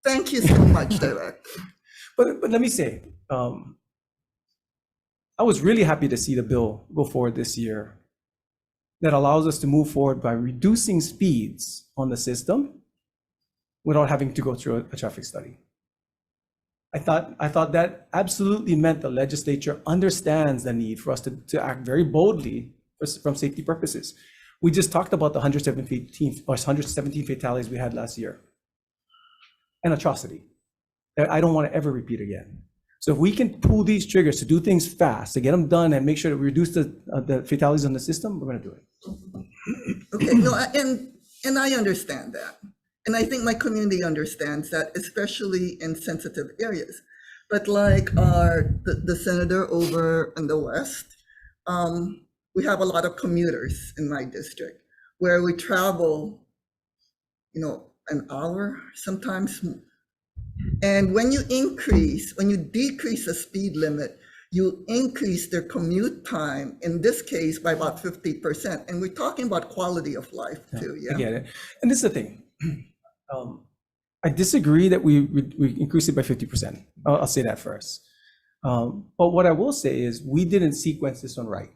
Thank you so much, Director. But let me say, I was really happy to see the bill go forward this year that allows us to move forward by reducing speeds on the system without having to go through a traffic study. I thought that absolutely meant the legislature understands the need for us to act very boldly from safety purposes. We just talked about the 117 fatalities we had last year. An atrocity that I don't want to ever repeat again. So if we can pull these triggers to do things fast, to get them done and make sure that we reduce the fatalities on the system, we're going to do it. Okay, no, and I understand that. And I think my community understands that, especially in sensitive areas. But like the senator over in the West, we have a lot of commuters in my district where we travel, an hour sometimes. And when you decrease the speed limit, you increase their commute time, in this case, by about 50%. And we're talking about quality of life too, yeah? I get it. And this is the thing. I disagree that we increased it by 50%. I'll say that first. But what I will say is we didn't sequence this one right.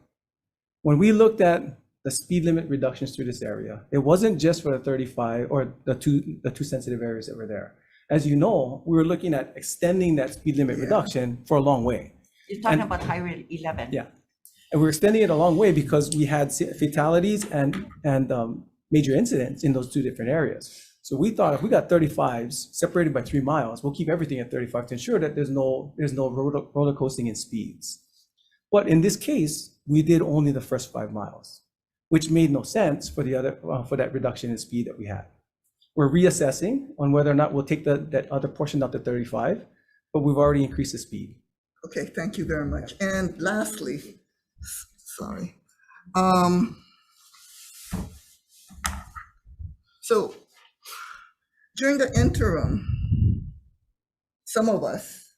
When we looked at the speed limit reductions through this area, it wasn't just for the 35 or the two sensitive areas that were there. As you know, we were looking at extending that speed limit reduction for a long way. You're talking about Highway 11. Yeah. And we're extending it a long way because we had fatalities and major incidents in those two different areas. So we thought if we got 35s separated by 3 miles, we'll keep everything at 35 to ensure that there's no roller coasting in speeds. But in this case, we did only the first 5 miles, which made no sense for the other for that reduction in speed that we had. We're reassessing on whether or not we'll take that other portion up to 35, but we've already increased the speed. Okay, thank you very much. And lastly, sorry. So during the interim, some of us,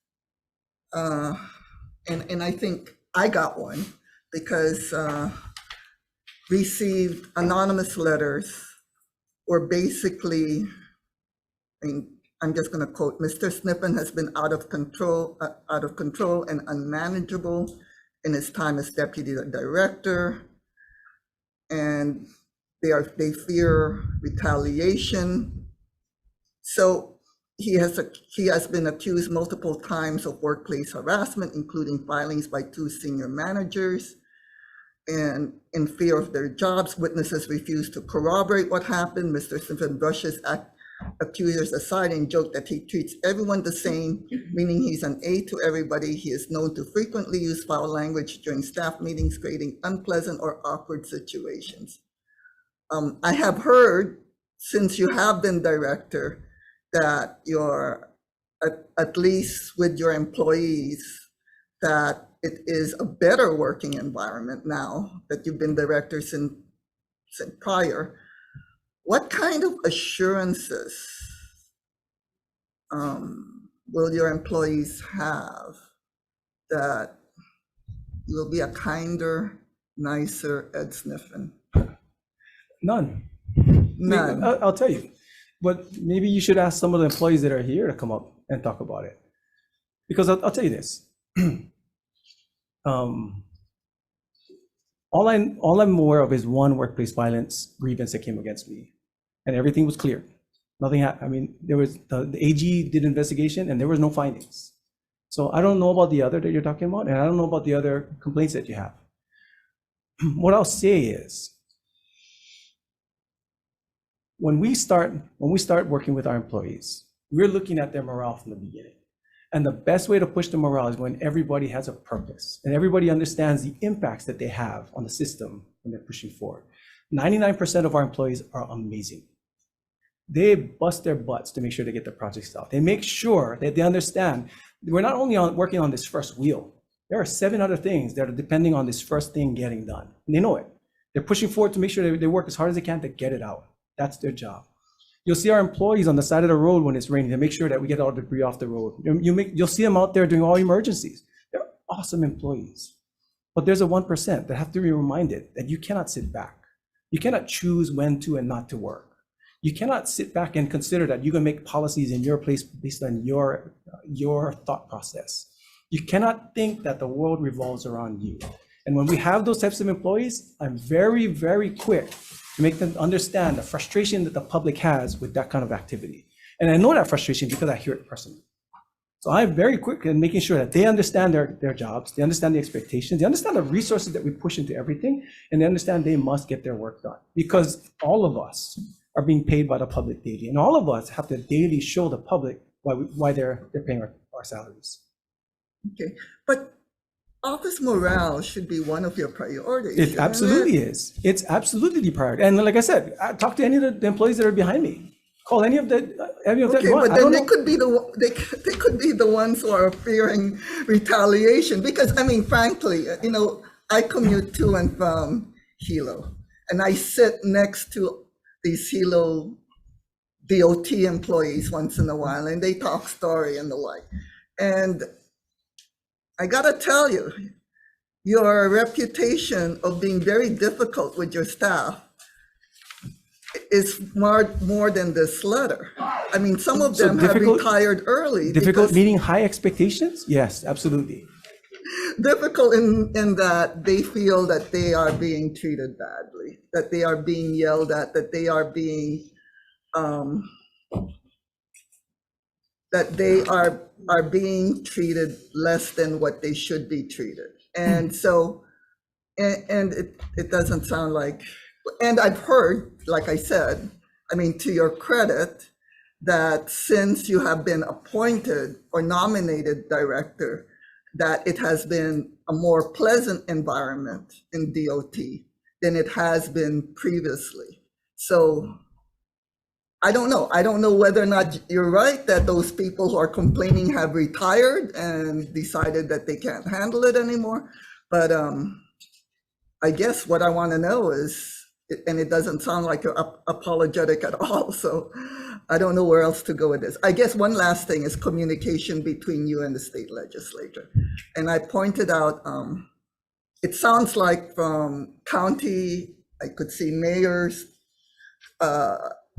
and I think I got one because received anonymous letters or basically, I'm just going to quote, Mr. Sniffen has been out of control and unmanageable in his time as deputy director, and they fear retaliation. So he has been accused multiple times of workplace harassment, including filings by 2 senior managers. And in fear of their jobs, witnesses refuse to corroborate what happened. Mr. Sniffen brushes accusers aside and joked that he treats everyone the same, meaning he's an A to everybody. He is known to frequently use foul language during staff meetings, creating unpleasant or awkward situations. I have heard, since you have been director, that you're, at least with your employees, that it is a better working environment now that you've been director since prior. What kind of assurances will your employees have that you'll be a kinder, nicer Ed Sniffen? None. None. I'll tell you, but maybe you should ask some of the employees that are here to come up and talk about it. Because I'll tell you this. All I'm aware of is one workplace violence grievance that came against me, and everything was clear. Nothing happened. I mean, there was the AG did investigation, and there was no findings. So I don't know about the other that you're talking about, and I don't know about the other complaints that you have. What I'll say is, when we start working with our employees, we're looking at their morale from the beginning. And the best way to push the morale is when everybody has a purpose and everybody understands the impacts that they have on the system when they're pushing forward. 99% of our employees are amazing. They bust their butts to make sure they get the projects out. They make sure that they understand we're not only working on this first wheel. There are 7 other things that are depending on this first thing getting done. And they know it. They're pushing forward to make sure they work as hard as they can to get it out. That's their job. You'll see our employees on the side of the road when it's raining to make sure that we get all the debris off the road. You'll see them out there doing all emergencies. They're awesome employees. But there's a 1% that have to be reminded that you cannot sit back. You cannot choose when to and not to work. You cannot sit back and consider that you can make policies in your place based on your thought process. You cannot think that the world revolves around you. And when we have those types of employees, I'm very, very quick to make them understand the frustration that the public has with that kind of activity. And I know that frustration because I hear it personally. So I'm very quick in making sure that they understand their jobs, they understand the expectations, they understand the resources that we push into everything, and they understand they must get their work done. Because all of us are being paid by the public daily, and all of us have to daily show the public why they're paying our salaries. Okay, but office morale should be one of your priorities. It absolutely is. It's absolutely the priority. And like I said, talk to any of the employees that are behind me. Call any of them. Okay, but then they could be the ones who are fearing retaliation. Because I mean, frankly, I commute to and from Hilo, and I sit next to these Hilo DOT employees once in a while, and they talk story and the like. And I gotta tell you, your reputation of being very difficult with your staff is more than this letter. I mean, some of them have retired early. Difficult meaning high expectations? Yes, absolutely. Difficult in that they feel that they are being treated badly, that they are being yelled at, that they are being being treated less than what they should be treated. And so And it doesn't sound like, and I've heard, like I said, I mean, to your credit, that since you have been appointed or nominated director, that it has been a more pleasant environment in DOT than it has been previously. So I don't know. I don't know whether or not you're right that those people who are complaining have retired and decided that they can't handle it anymore. But I guess what I want to know is, and it doesn't sound like you're apologetic at all, so I don't know where else to go with this. I guess one last thing is communication between you and the state legislature. And I pointed out, it sounds like from county, I could see mayors,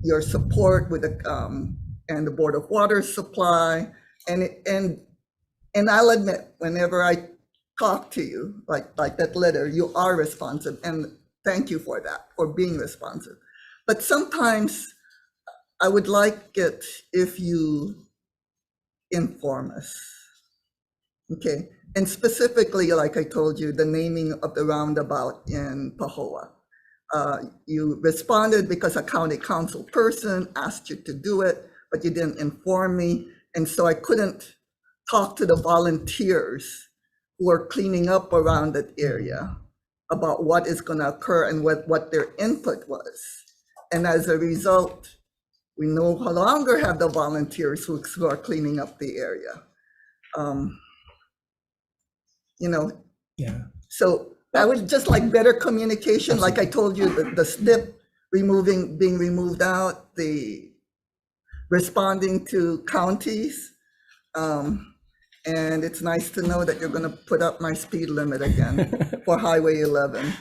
your support with the and the Board of Water Supply, and I'll admit, whenever I talk to you, like that letter, you are responsive, and thank you for that, for being responsive. But sometimes I would like it if you inform us, okay? And specifically, like I told you, the naming of the roundabout in Pahoa. You responded because a county council person asked you to do it, but you didn't inform me. And so I couldn't talk to the volunteers who are cleaning up around that area about what is going to occur and what their input was. And as a result, we no longer have the volunteers who are cleaning up the area. You know, Yeah. so I would just like better communication. Like I told you, the SNP being removed out, the responding to counties. And it's nice to know that you're going to put up my speed limit again for Highway 11,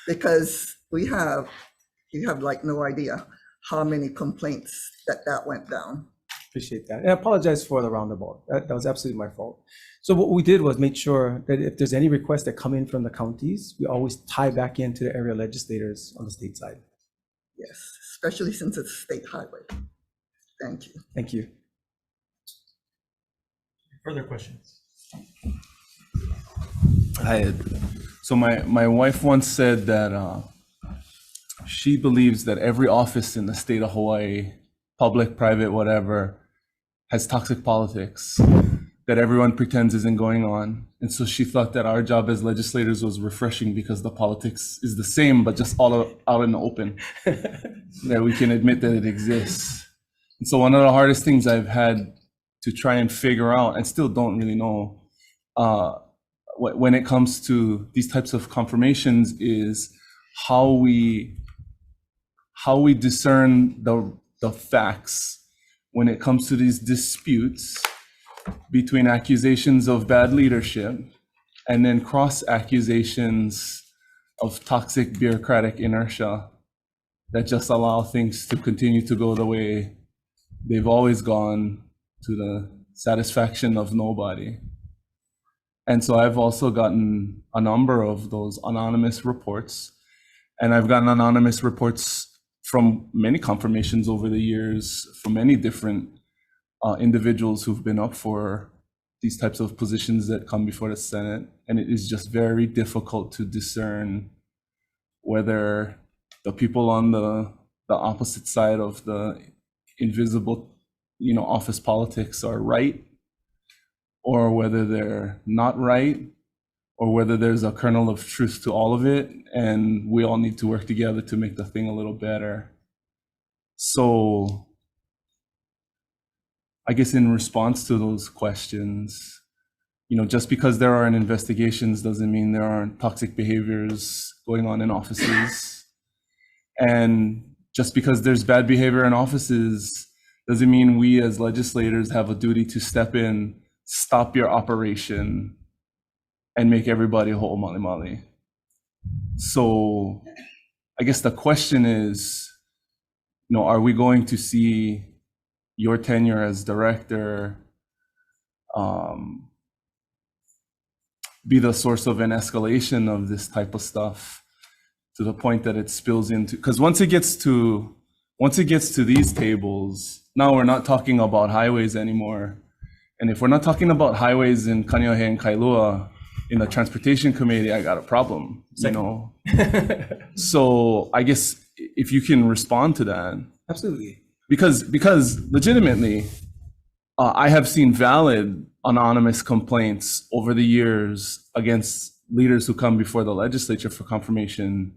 because you have like no idea how many complaints that went down. Appreciate that. And I apologize for the roundabout. That was absolutely my fault. So what we did was make sure that if there's any requests that come in from the counties, we always tie back into the area legislators on the state side. Yes, especially since it's a state highway. Thank you. Thank you. Further questions? Hi, Ed. So my wife once said that she believes that every office in the state of Hawaii, public, private, whatever, has toxic politics that everyone pretends isn't going on. And so she thought that our job as legislators was refreshing because the politics is the same, but just all out in the open, that we can admit that it exists. And so one of the hardest things I've had to try and figure out, and still don't really know, when it comes to these types of confirmations, is how we discern the facts when it comes to these disputes between accusations of bad leadership and then cross accusations of toxic bureaucratic inertia that just allow things to continue to go the way they've always gone, to the satisfaction of nobody. And so I've also gotten a number of those anonymous reports, and I've gotten anonymous reports from many confirmations over the years from many different individuals who've been up for these types of positions that come before the Senate. And it is just very difficult to discern whether the people on the opposite side of the invisible, office politics are right, or whether they're not right, or whether there's a kernel of truth to all of it, and we all need to work together to make the thing a little better. So I guess in response to those questions, just because there aren't investigations doesn't mean there aren't toxic behaviors going on in offices. And just because there's bad behavior in offices doesn't mean we as legislators have a duty to step in, stop your operation, and make everybody whole mali mali. So I guess the question is, are we going to see your tenure as director be the source of an escalation of this type of stuff to the point that it spills into, because once it gets to these tables, now we're not talking about highways anymore. And if we're not talking about highways in Kaneohe and Kailua, in the transportation committee, I got a problem, you know? So I guess if you can respond to that. Absolutely. Because legitimately, I have seen valid anonymous complaints over the years against leaders who come before the legislature for confirmation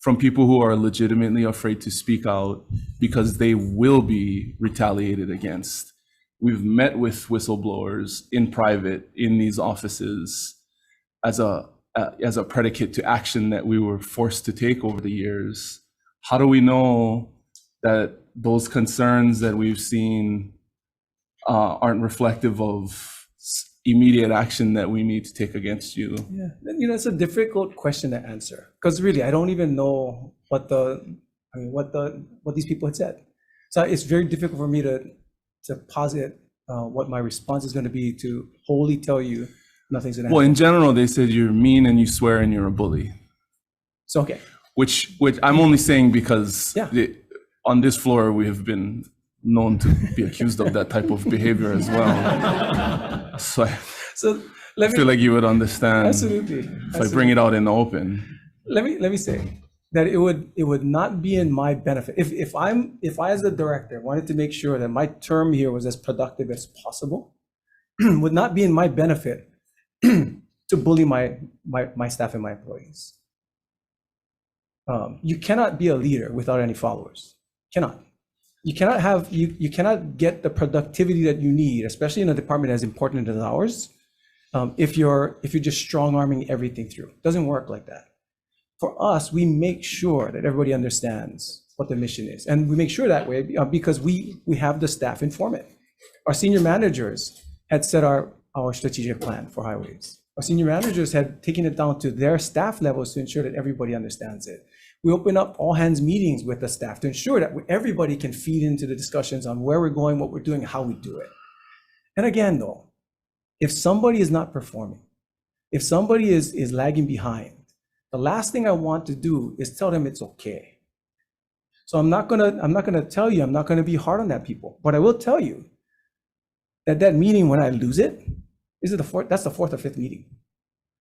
from people who are legitimately afraid to speak out because they will be retaliated against. We've met with whistleblowers in private in these offices as a predicate to action that we were forced to take over the years. How do we know that those concerns that we've seen aren't reflective of immediate action that we need to take against you? Yeah, you know, it's a difficult question to answer because really, I don't even know what these people had said. So it's very difficult for me to posit what my response is going to be to wholly tell you nothing's going to happen. Well, in general, they said you're mean and you swear and you're a bully. So, okay. Which I'm only saying because Yeah. On this floor, we have been known to be accused of that type of behavior as well. So I feel like you would understand. Absolutely. If I bring it out in the open. Let me say that it would not be in my benefit if I as the director wanted to make sure that my term here was as productive as possible. Would not be in my benefit to bully my staff and my employees. You cannot be a leader without any followers. You cannot get the productivity that you need, especially in a department as important as ours, if you're just strong arming everything through. It doesn't work like that. For us, we make sure that everybody understands what the mission is, and we make sure that way because we have the staff inform it. Our senior managers had set our strategic plan for highways. Our senior managers had taken it down to their staff levels to ensure that everybody understands it. We open up all hands meetings with the staff to ensure that everybody can feed into the discussions on where we're going, what we're doing, how we do it. And again, though, if somebody is not performing, if somebody is lagging behind, the last thing I want to do is tell them it's okay. So I'm not gonna tell you, I'm not gonna be hard on that people, but I will tell you that meeting when I lose it, that's the fourth or fifth meeting.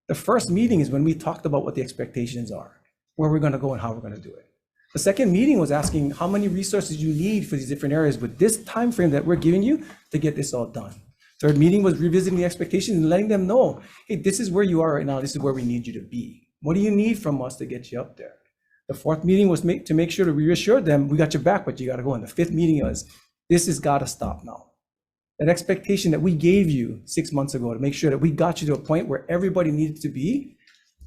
The first meeting is when we talked about what the expectations are, where we're gonna go and how we're gonna do it. The second meeting was asking how many resources you need for these different areas with this time frame that we're giving you to get this all done. Third meeting was revisiting the expectations and letting them know, hey, this is where you are right now, this is where we need you to be. What do you need from us to get you up there? The fourth meeting was to make sure that we reassured them, we got your back, but you gotta go. And the fifth meeting was, this has gotta stop now. That expectation that we gave you 6 months ago to make sure that we got you to a point where everybody needed to be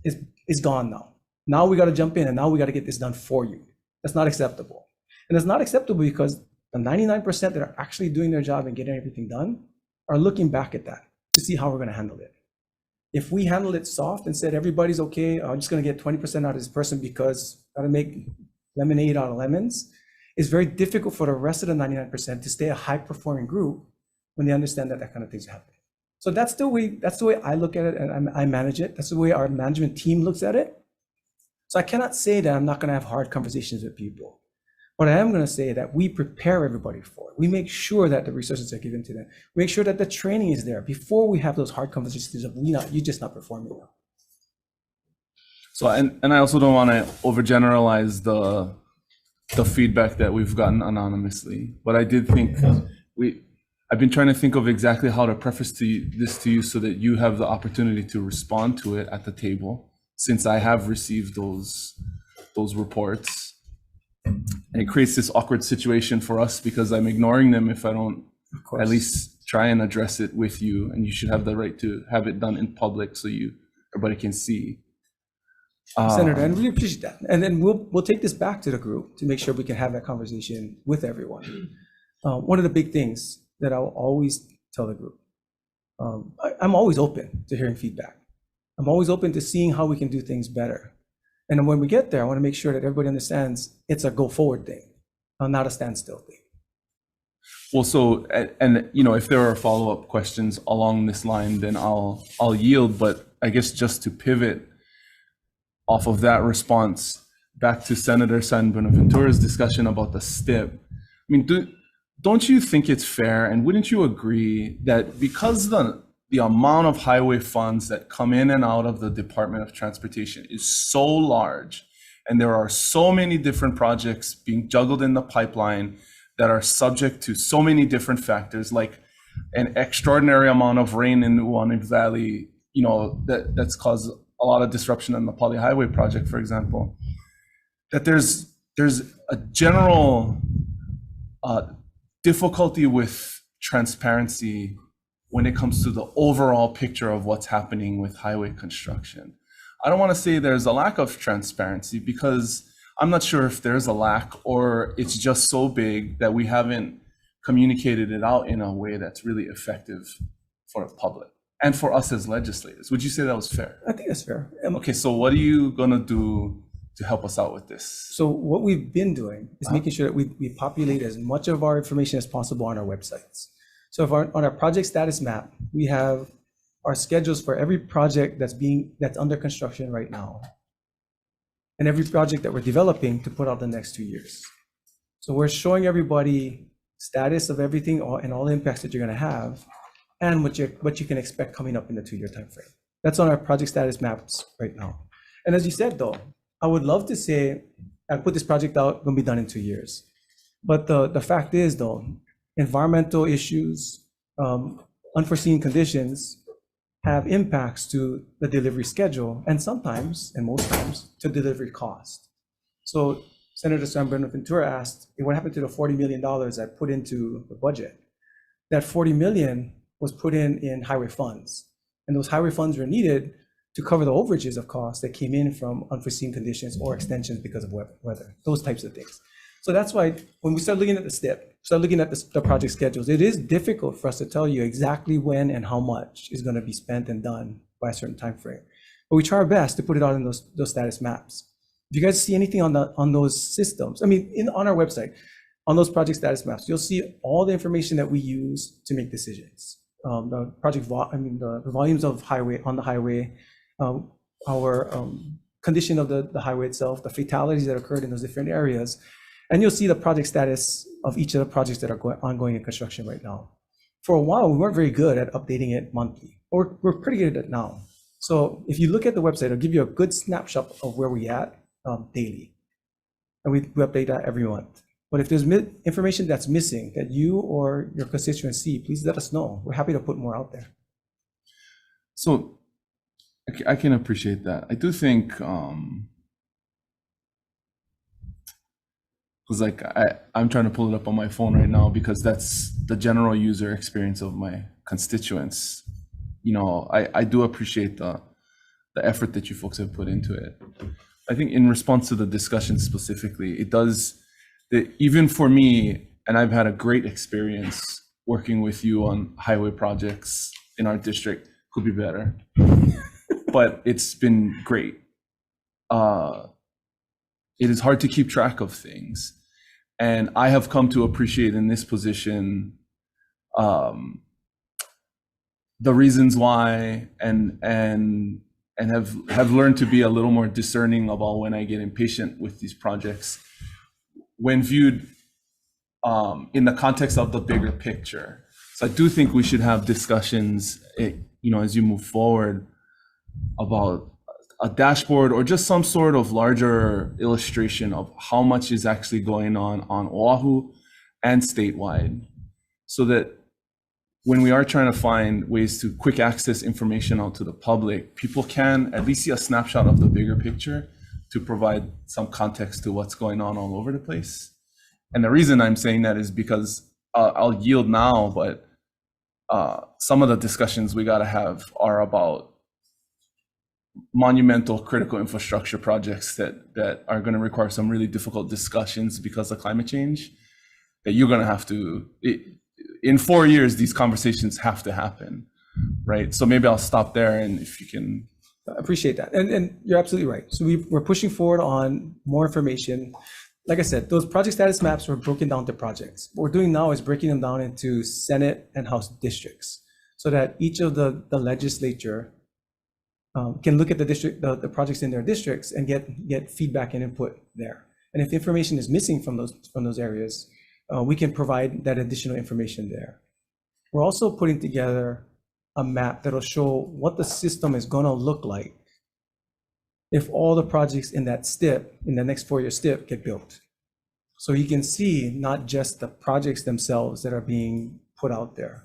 is gone now. Now we got to jump in and now we got to get this done for you. That's not acceptable. And it's not acceptable because the 99% that are actually doing their job and getting everything done are looking back at that to see how we're going to handle it. If we handled it soft and said, everybody's okay, I'm just going to get 20% out of this person because I got to make lemonade out of lemons, it's very difficult for the rest of the 99% to stay a high performing group when they understand that kind of thing's happening. So that's the way I look at it and I manage it. That's the way our management team looks at it. So I cannot say that I'm not going to have hard conversations with people. What I am going to say is that we prepare everybody for it. We make sure that the resources are given to them. We make sure that the training is there before we have those hard conversations of you're just not performing well. So, and I also don't want to overgeneralize the feedback that we've gotten anonymously, but I did think I've been trying to think of exactly how to preface this to you so that you have the opportunity to respond to it at the table, since I have received those reports. And it creates this awkward situation for us because I'm ignoring them if I don't at least try and address it with you, and you should have the right to have it done in public so everybody can see. Senator, and we appreciate that. And then we'll take this back to the group to make sure we can have that conversation with everyone. One of the big things that I'll always tell the group, I'm always open to hearing feedback. I'm always open to seeing how we can do things better. And when we get there, I want to make sure that everybody understands it's a go forward thing, not a standstill thing. Well, so, and if there are follow-up questions along this line, then I'll yield. But I guess just to pivot off of that response back to Senator San Buenaventura's discussion about the STIP. I mean, don't you think it's fair, and wouldn't you agree that because the the amount of highway funds that come in and out of the Department of Transportation is so large. And there are so many different projects being juggled in the pipeline that are subject to so many different factors, like an extraordinary amount of rain in the Uanin Valley, you know, that's caused a lot of disruption on the Poly Highway project, for example, that there's a general difficulty with transparency when it comes to the overall picture of what's happening with highway construction. I don't want to say there's a lack of transparency, because I'm not sure if there's a lack or it's just so big that we haven't communicated it out in a way that's really effective for the public and for us as legislators. Would you say that was fair? I think that's fair. Okay, so what are you gonna do to help us out with this? So what we've been doing is making sure that we populate as much of our information as possible on our websites. So if on our project status map, we have our schedules for every project that's under construction right now, and every project that we're developing to put out the next 2 years. So we're showing everybody status of everything and all the impacts that you're going to have, and what you can expect coming up in the 2-year time frame. That's on our project status maps right now. And as you said, though, I would love to say I put this project out, going to be done in 2 years. But the fact is, though, environmental issues, unforeseen conditions have impacts to the delivery schedule, and sometimes, and most times, to delivery cost. So Senator San Buenaventura asked, what happened to the $40 million I put into the budget? That $40 million was put in highway funds, and those highway funds were needed to cover the overages of costs that came in from unforeseen conditions or extensions because of weather, those types of things. So that's why when we start looking at the project schedules, it is difficult for us to tell you exactly when and how much is going to be spent and done by a certain time frame. But we try our best to put it out in those status maps. If you guys see anything on those systems, I mean, on our website, on those project status maps, you'll see all the information that we use to make decisions. The volumes of highway on the highway, our condition of the highway itself, the fatalities that occurred in those different areas. And you'll see the project status of each of the projects that are ongoing in construction right now. For a while, we weren't very good at updating it monthly, but we're pretty good at it now. So if you look at the website, it'll give you a good snapshot of where we're at daily. And we update that every month. But if there's information that's missing that you or your constituents see, please let us know. We're happy to put more out there. So I can appreciate that. I do think, because like I'm trying to pull it up on my phone right now because that's the general user experience of my constituents. You know, I do appreciate the effort that you folks have put into it. I think in response to the discussion specifically, it does, even for me, and I've had a great experience working with you on highway projects in our district, could be better, but it's been great. It is hard to keep track of things. And I have come to appreciate in this position the reasons why, and have learned to be a little more discerning about when I get impatient with these projects when viewed in the context of the bigger picture. So I do think we should have discussions, you know, as you move forward about a dashboard or just some sort of larger illustration of how much is actually going on Oahu and statewide, so that when we are trying to find ways to quick access information out to the public, people can at least see a snapshot of the bigger picture to provide some context to what's going on all over the place. And the reason I'm saying that is because I'll yield now, but some of the discussions we got to have are about monumental critical infrastructure projects that are going to require some really difficult discussions because of climate change, that you're going to have to, in 4 years, these conversations have to happen, right? So maybe I'll stop there, and if you can. I appreciate that. And you're absolutely right. So we're pushing forward on more information. Like I said, those project status maps were broken down to projects. What we're doing now is breaking them down into Senate and House districts, so that each of the legislature can look at the projects in their districts and get feedback and input there. And if information is missing from those areas, we can provide that additional information there. We're also putting together a map that'll show what the system is gonna look like if all the projects in that STIP, in the next 4-year STIP, get built. So you can see not just the projects themselves that are being put out there,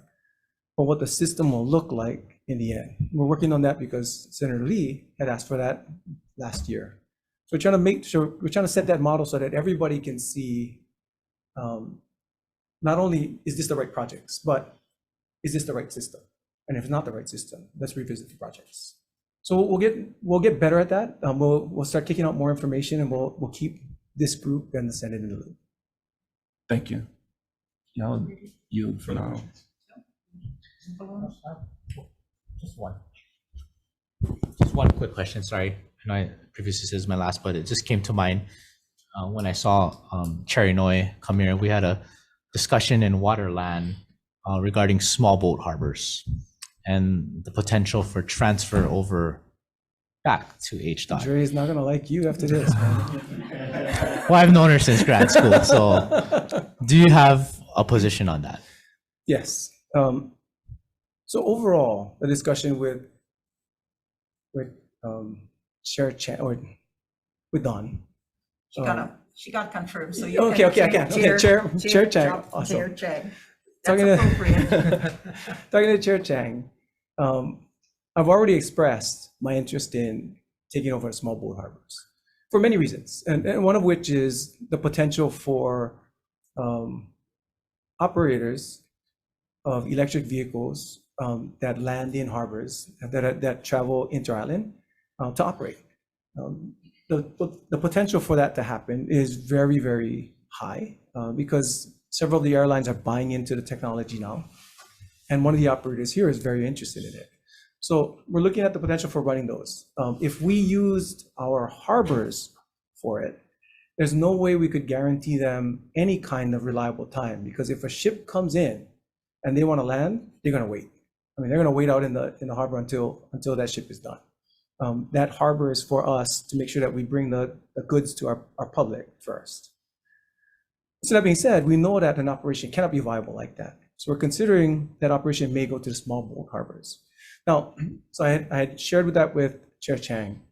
but what the system will look like in the end. We're working on that because Senator Lee had asked for that last year. So we're trying to make sure, we're trying to set that model so that everybody can see not only is this the right projects, but is this the right system? And if it's not the right system, let's revisit the projects. So we'll get better at that. We'll start kicking out more information, and we'll keep this group and the Senate in the loop. Thank you. Yeah, I'll yield for now. Just one quick question. Sorry, I know previously this is my last, but it just came to mind when I saw Chair Inouye come here. We had a discussion in Waterland regarding small boat harbors and the potential for transfer over back to HDOT. Dre is not gonna like you after this, man. Well, I've known her since grad school, so do you have a position on that? Yes. So overall, the discussion with Chair Chan, or with Don. She got confirmed, so you Okay, can. I can. Okay, Chair Chang. Awesome. Chair Chang. Talking That's to, appropriate. talking to Chair Chang, I've already expressed my interest in taking over small boat harbors for many reasons, and one of which is the potential for operators of electric vehicles that land in harbors that travel inter-island to operate. The potential for that to happen is very, very high because several of the airlines are buying into the technology now, and one of the operators here is very interested in it. So we're looking at the potential for running those. If we used our harbors for it, there's no way we could guarantee them any kind of reliable time, because if a ship comes in and they want to land, they're going to wait. I mean, they're going to wait out in the harbor until that ship is done. That harbor is for us to make sure that we bring the goods to our public first. So that being said, we know that an operation cannot be viable like that. So we're considering that operation may go to the small boat harbors. Now, so I had shared that with Chair Chang,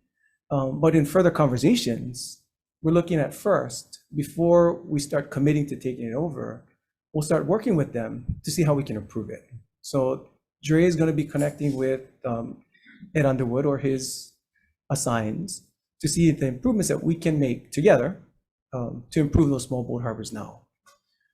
but in further conversations, we're looking at first, before we start committing to taking it over, we'll start working with them to see how we can improve it. So Dre is going to be connecting with Ed Underwood or his assigns to see the improvements that we can make together to improve those small boat harbors now.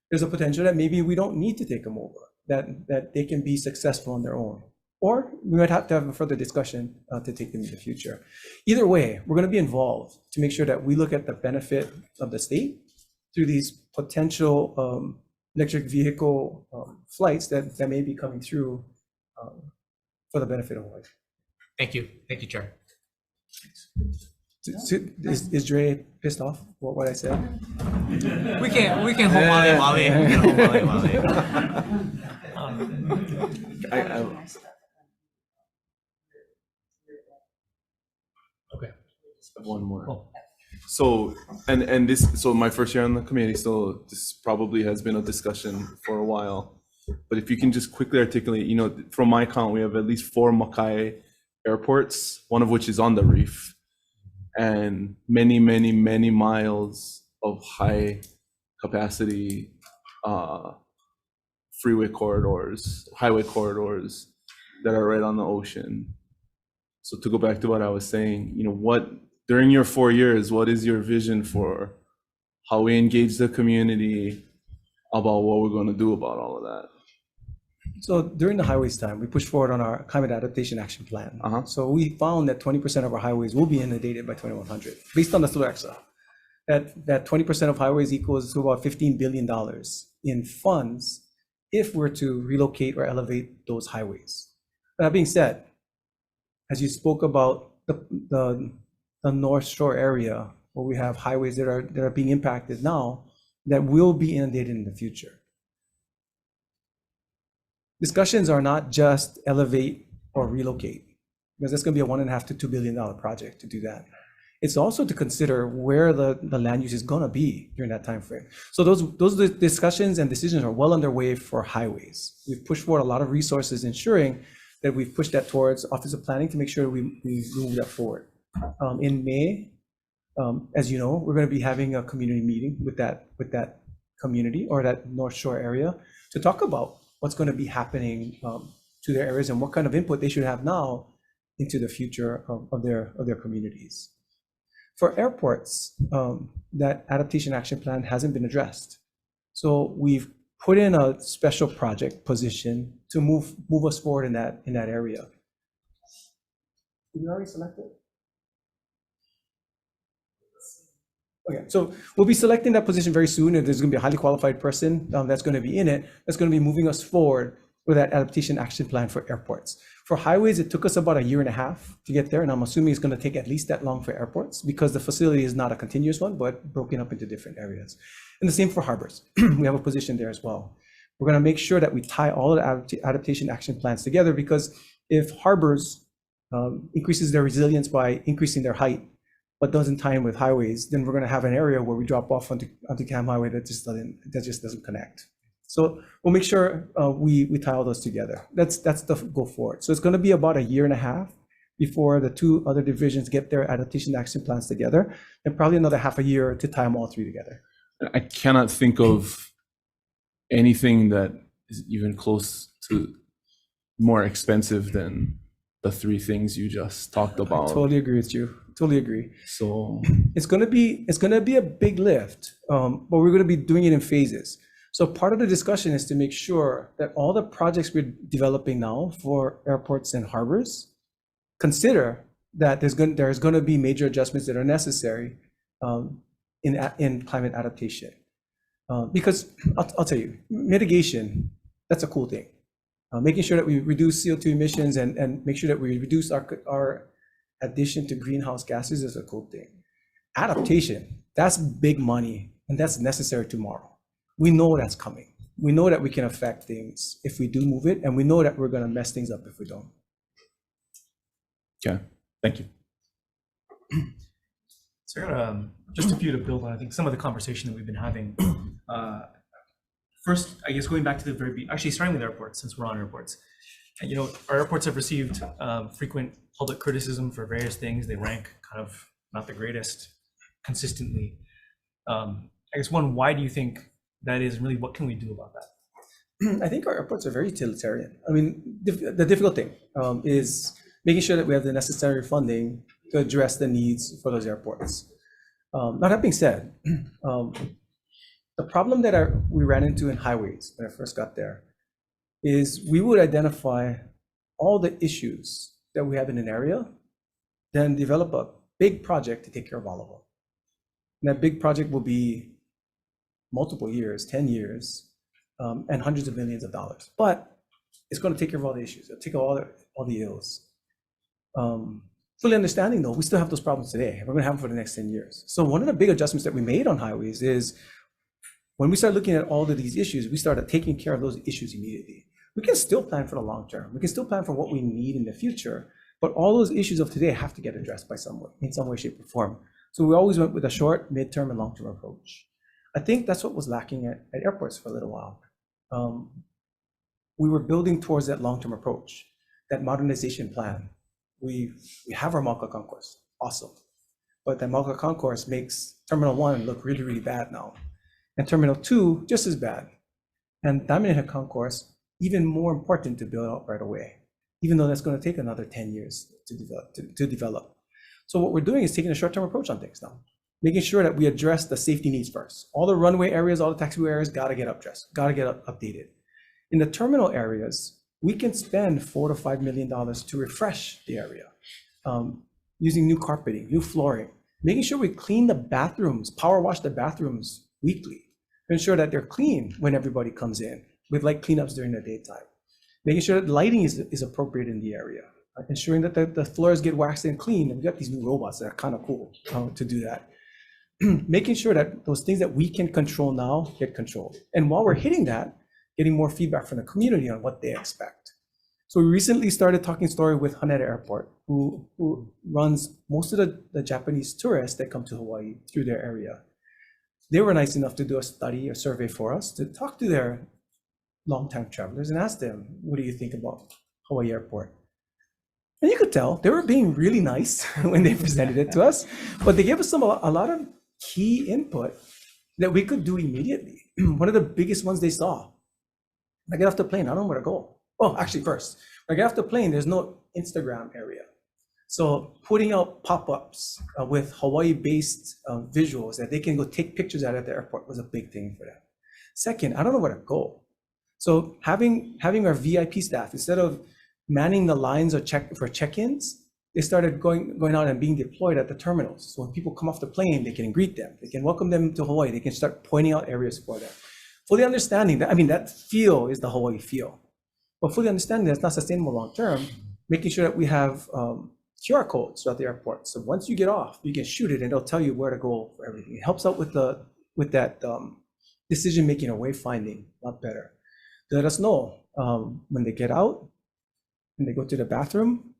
There's a potential that maybe we don't need to take them over, that they can be successful on their own. Or we might have to have a further discussion to take them in the future. Either way, we're going to be involved to make sure that we look at the benefit of the state through these potential electric vehicle flights that may be coming through for the benefit of Hawaii. Thank you, Chair. Is Dre pissed off what I said? We can Okay. One more. So, and this, so my first year on the committee, so this probably has been a discussion for a while. But if you can just quickly articulate, from my count, we have at least 4 Makai airports, one of which is on the reef, and many, many, many miles of high capacity freeway corridors, highway corridors that are right on the ocean. So to go back to what I was saying, during your 4 years, what is your vision for how we engage the community about what we're going to do about all of that? So during the highways time, we pushed forward on our climate adaptation action plan. So we found that 20% of our highways will be inundated by 2100, based on the SLUREXA. That 20% of highways equals to about $15 billion in funds if we're to relocate or elevate those highways. That being said, as you spoke about the North Shore area, where we have highways that are being impacted now, that will be inundated in the future. Discussions are not just elevate or relocate, because that's going to be a $1.5 to $2 billion project to do that. It's also to consider where the land use is going to be during that time frame. So those discussions and decisions are well underway for highways. We've pushed forward a lot of resources ensuring that we've pushed that towards Office of Planning to make sure we move that forward. In May, as you know, we're going to be having a community meeting with that community or that North Shore area to talk about what's going to be happening to their areas and what kind of input they should have now into the future of their communities. For airports, that adaptation action plan hasn't been addressed. So we've put in a special project position to move us forward in that area. Did we already select it? Okay, so we'll be selecting that position very soon, and there's going to be a highly qualified person that's going to be in it, that's going to be moving us forward with that adaptation action plan for airports. For highways, it took us about 1.5 years to get there, and I'm assuming it's going to take at least that long for airports because the facility is not a continuous one, but broken up into different areas. And the same for harbors. We have a position there as well. We're going to make sure that we tie all of the adaptation action plans together, because if harbors increases their resilience by increasing their height, but doesn't tie in with highways, then we're going to have an area where we drop off onto Cam Highway that just doesn't connect. So we'll make sure we tie all those together. That's the go forward. So it's going to be about 1.5 years before the two other divisions get their adaptation action plans together, and probably another 0.5 year to tie them all three together. I cannot think of anything that is even close to more expensive than the three things you just talked about. I totally agree with you. Totally agree. So it's going to be a big lift, but we're going to be doing it in phases. So part of the discussion is to make sure that all the projects we're developing now for airports and harbors consider that there's going to be major adjustments that are necessary in climate adaptation. Because I'll tell you, mitigation, that's a cool thing. Making sure that we reduce CO2 emissions and make sure that we reduce our addition to greenhouse gases is a cool thing. Adaptation, that's big money, and that's necessary tomorrow. We know that's coming. We know that we can affect things if we do move it, and we know that we're going to mess things up if we don't. Okay, thank you. So I got just a few to build on, I think, some of the conversation that we've been having. First, I guess going back to the actually starting with airports, since we're on airports. You know, our airports have received frequent public criticism for various things. They rank kind of not the greatest consistently. I guess one, why do you think that is, and really what can we do about that? I think our airports are very utilitarian. I mean, the difficult thing is making sure that we have the necessary funding to address the needs for those airports. Now, that being said, the problem that we ran into in highways when I first got there is we would identify all the issues that we have in an area, then develop a big project to take care of all of them. And that big project will be multiple years, 10 years, and hundreds of millions of dollars. But it's going to take care of all the issues. It'll take all the ills. Fully understanding, though, we still have those problems today. We're going to have them for the next 10 years. So one of the big adjustments that we made on highways is when we started looking at all of these issues, we started taking care of those issues immediately. We can still plan for the long term. We can still plan for what we need in the future, but all those issues of today have to get addressed in some way, shape, or form. So we always went with a short, mid-term, and long-term approach. I think that's what was lacking at airports for a little while. We were building towards that long-term approach, that modernization plan. We have our Malka Concourse, awesome. But that Malka Concourse makes Terminal 1 look really, really bad now. And Terminal 2, just as bad. And Diamond Head Concourse, even more important to build out right away, even though that's going to take another 10 years to develop. So what we're doing is taking a short-term approach on things now, making sure that we address the safety needs first. All the runway areas, all the taxiway areas got to get addressed, got to get updated. In the terminal areas, we can spend $4 to $5 million to refresh the area, using new carpeting, new flooring, making sure we clean the bathrooms, power wash the bathrooms weekly, to ensure that they're clean when everybody comes in, with light cleanups during the daytime, making sure that lighting is appropriate in the area, ensuring that the floors get waxed and clean. And we got these new robots that are kind of cool to do that. Making sure that those things that we can control now get controlled. And while we're hitting that, getting more feedback from the community on what they expect. So we recently started talking story with Haneda Airport, who runs most of the Japanese tourists that come to Hawaii through their area. They were nice enough to do a study, a survey for us, to talk to their long-time travelers and ask them, what do you think about Hawaii Airport. And you could tell they were being really nice when they presented it to us, but they gave us a lot of key input that we could do immediately. One of the biggest ones they saw, I get off the plane, I don't know where to go. Oh, actually first, when I get off the plane, there's no Instagram area. So putting out pop-ups with Hawaii-based visuals that they can go take pictures at the airport was a big thing for them. Second, I don't know where to go. So having our VIP staff, instead of manning the lines or for check-ins, they started going out and being deployed at the terminals. So when people come off the plane, they can greet them, they can welcome them to Hawaii, they can start pointing out areas for them. Fully understanding that, I mean, that feel is the Hawaii feel, but fully understanding that's not sustainable long-term, making sure that we have QR codes throughout the airport. So once you get off, you can shoot it and it'll tell you where to go for everything. It helps out with that decision-making or wayfinding a lot better. Let us know when they get out, when they go to the bathroom,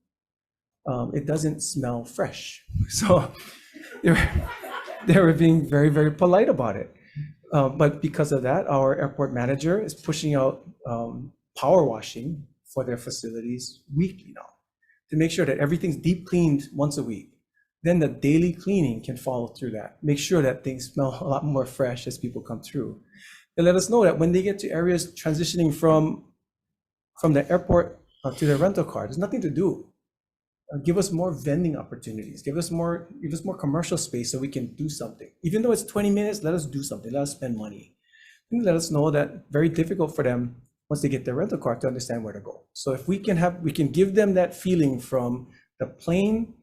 it doesn't smell fresh. So they were being very, very polite about it. But because of that, our airport manager is pushing out power washing for their facilities weekly now to make sure that everything's deep cleaned once a week. Then the daily cleaning can follow through that. Make sure that things smell a lot more fresh as people come through. And let us know that when they get to areas transitioning from the airport to their rental car, there's nothing to do. Give us more vending opportunities. Give us more commercial space so we can do something. Even though it's 20 minutes, let us do something. Let us spend money. And let us know that very difficult for them once they get their rental car to understand where to go. So if we can give them that feeling from the plane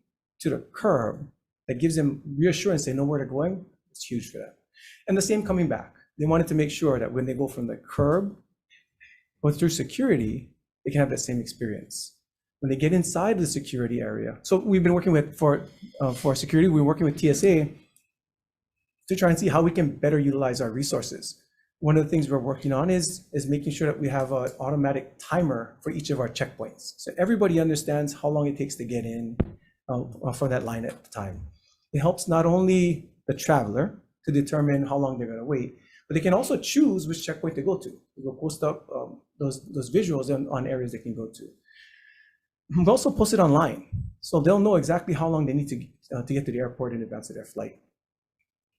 to the curb that gives them reassurance they know where they're going, it's huge for them. And the same coming back. They wanted to make sure that when they go from the curb or through security, they can have that same experience. When they get inside the security area, so we've been working with, for security, we're working with TSA to try and see how we can better utilize our resources. One of the things we're working on is making sure that we have an automatic timer for each of our checkpoints. So everybody understands how long it takes to get in for that line at the time. It helps not only the traveler to determine how long they're going to wait, but they can also choose which checkpoint to go to. We'll post up those visuals on areas they can go to. We'll also post it online, so they'll know exactly how long they need to get to the airport in advance of their flight.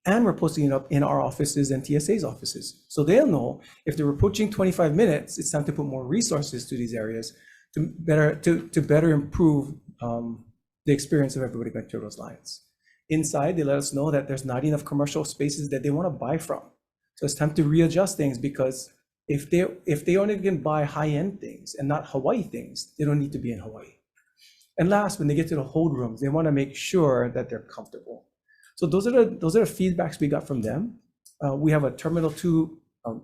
And we're posting it up in our offices and TSA's offices. So they'll know if they're approaching 25 minutes, it's time to put more resources to these areas to better improve the experience of everybody going through those lines. Inside, they let us know that there's not enough commercial spaces that they want to buy from. So it's time to readjust things, because if they only can buy high-end things and not Hawaii things, they don't need to be in Hawaii. And last, when they get to the hold rooms, they want to make sure that they're comfortable. So those are the feedbacks we got from them. We have a Terminal 2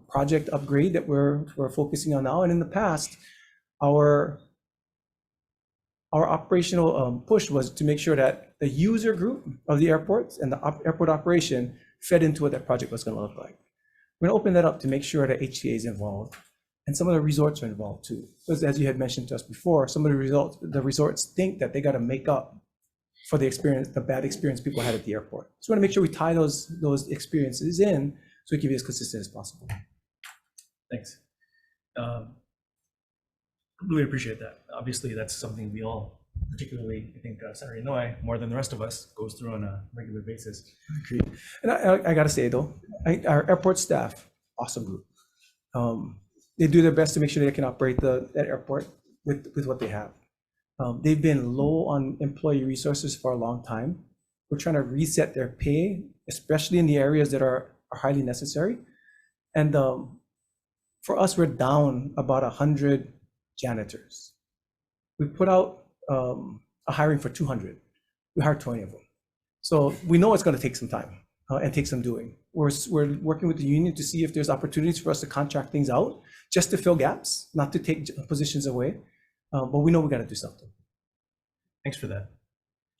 project upgrade that we're focusing on now. And in the past, our operational push was to make sure that the user group of the airports and the airport operation fed into what that project was going to look like. We're going to open that up to make sure that HCA is involved, and some of the resorts are involved too. Because as you had mentioned to us before, some of the resorts think that they got to make up for the bad experience people had at the airport. So we want to make sure we tie those experiences in so we can be as consistent as possible. Thanks. Really appreciate that. Obviously, that's something we all, particularly I think Senator Inouye, more than the rest of us, goes through on a regular basis. Agreed. And I got to say though, our airport staff, awesome group. They do their best to make sure they can operate that airport with what they have. They've been low on employee resources for a long time. We're trying to reset their pay, especially in the areas that are highly necessary. And for us, we're down about 100 janitors. We put out a hiring for 200. We hired 20 of them. So we know it's going to take some time and take some doing. We're working with the union to see if there's opportunities for us to contract things out just to fill gaps, not to take positions away. But we know we got to do something. Thanks for that.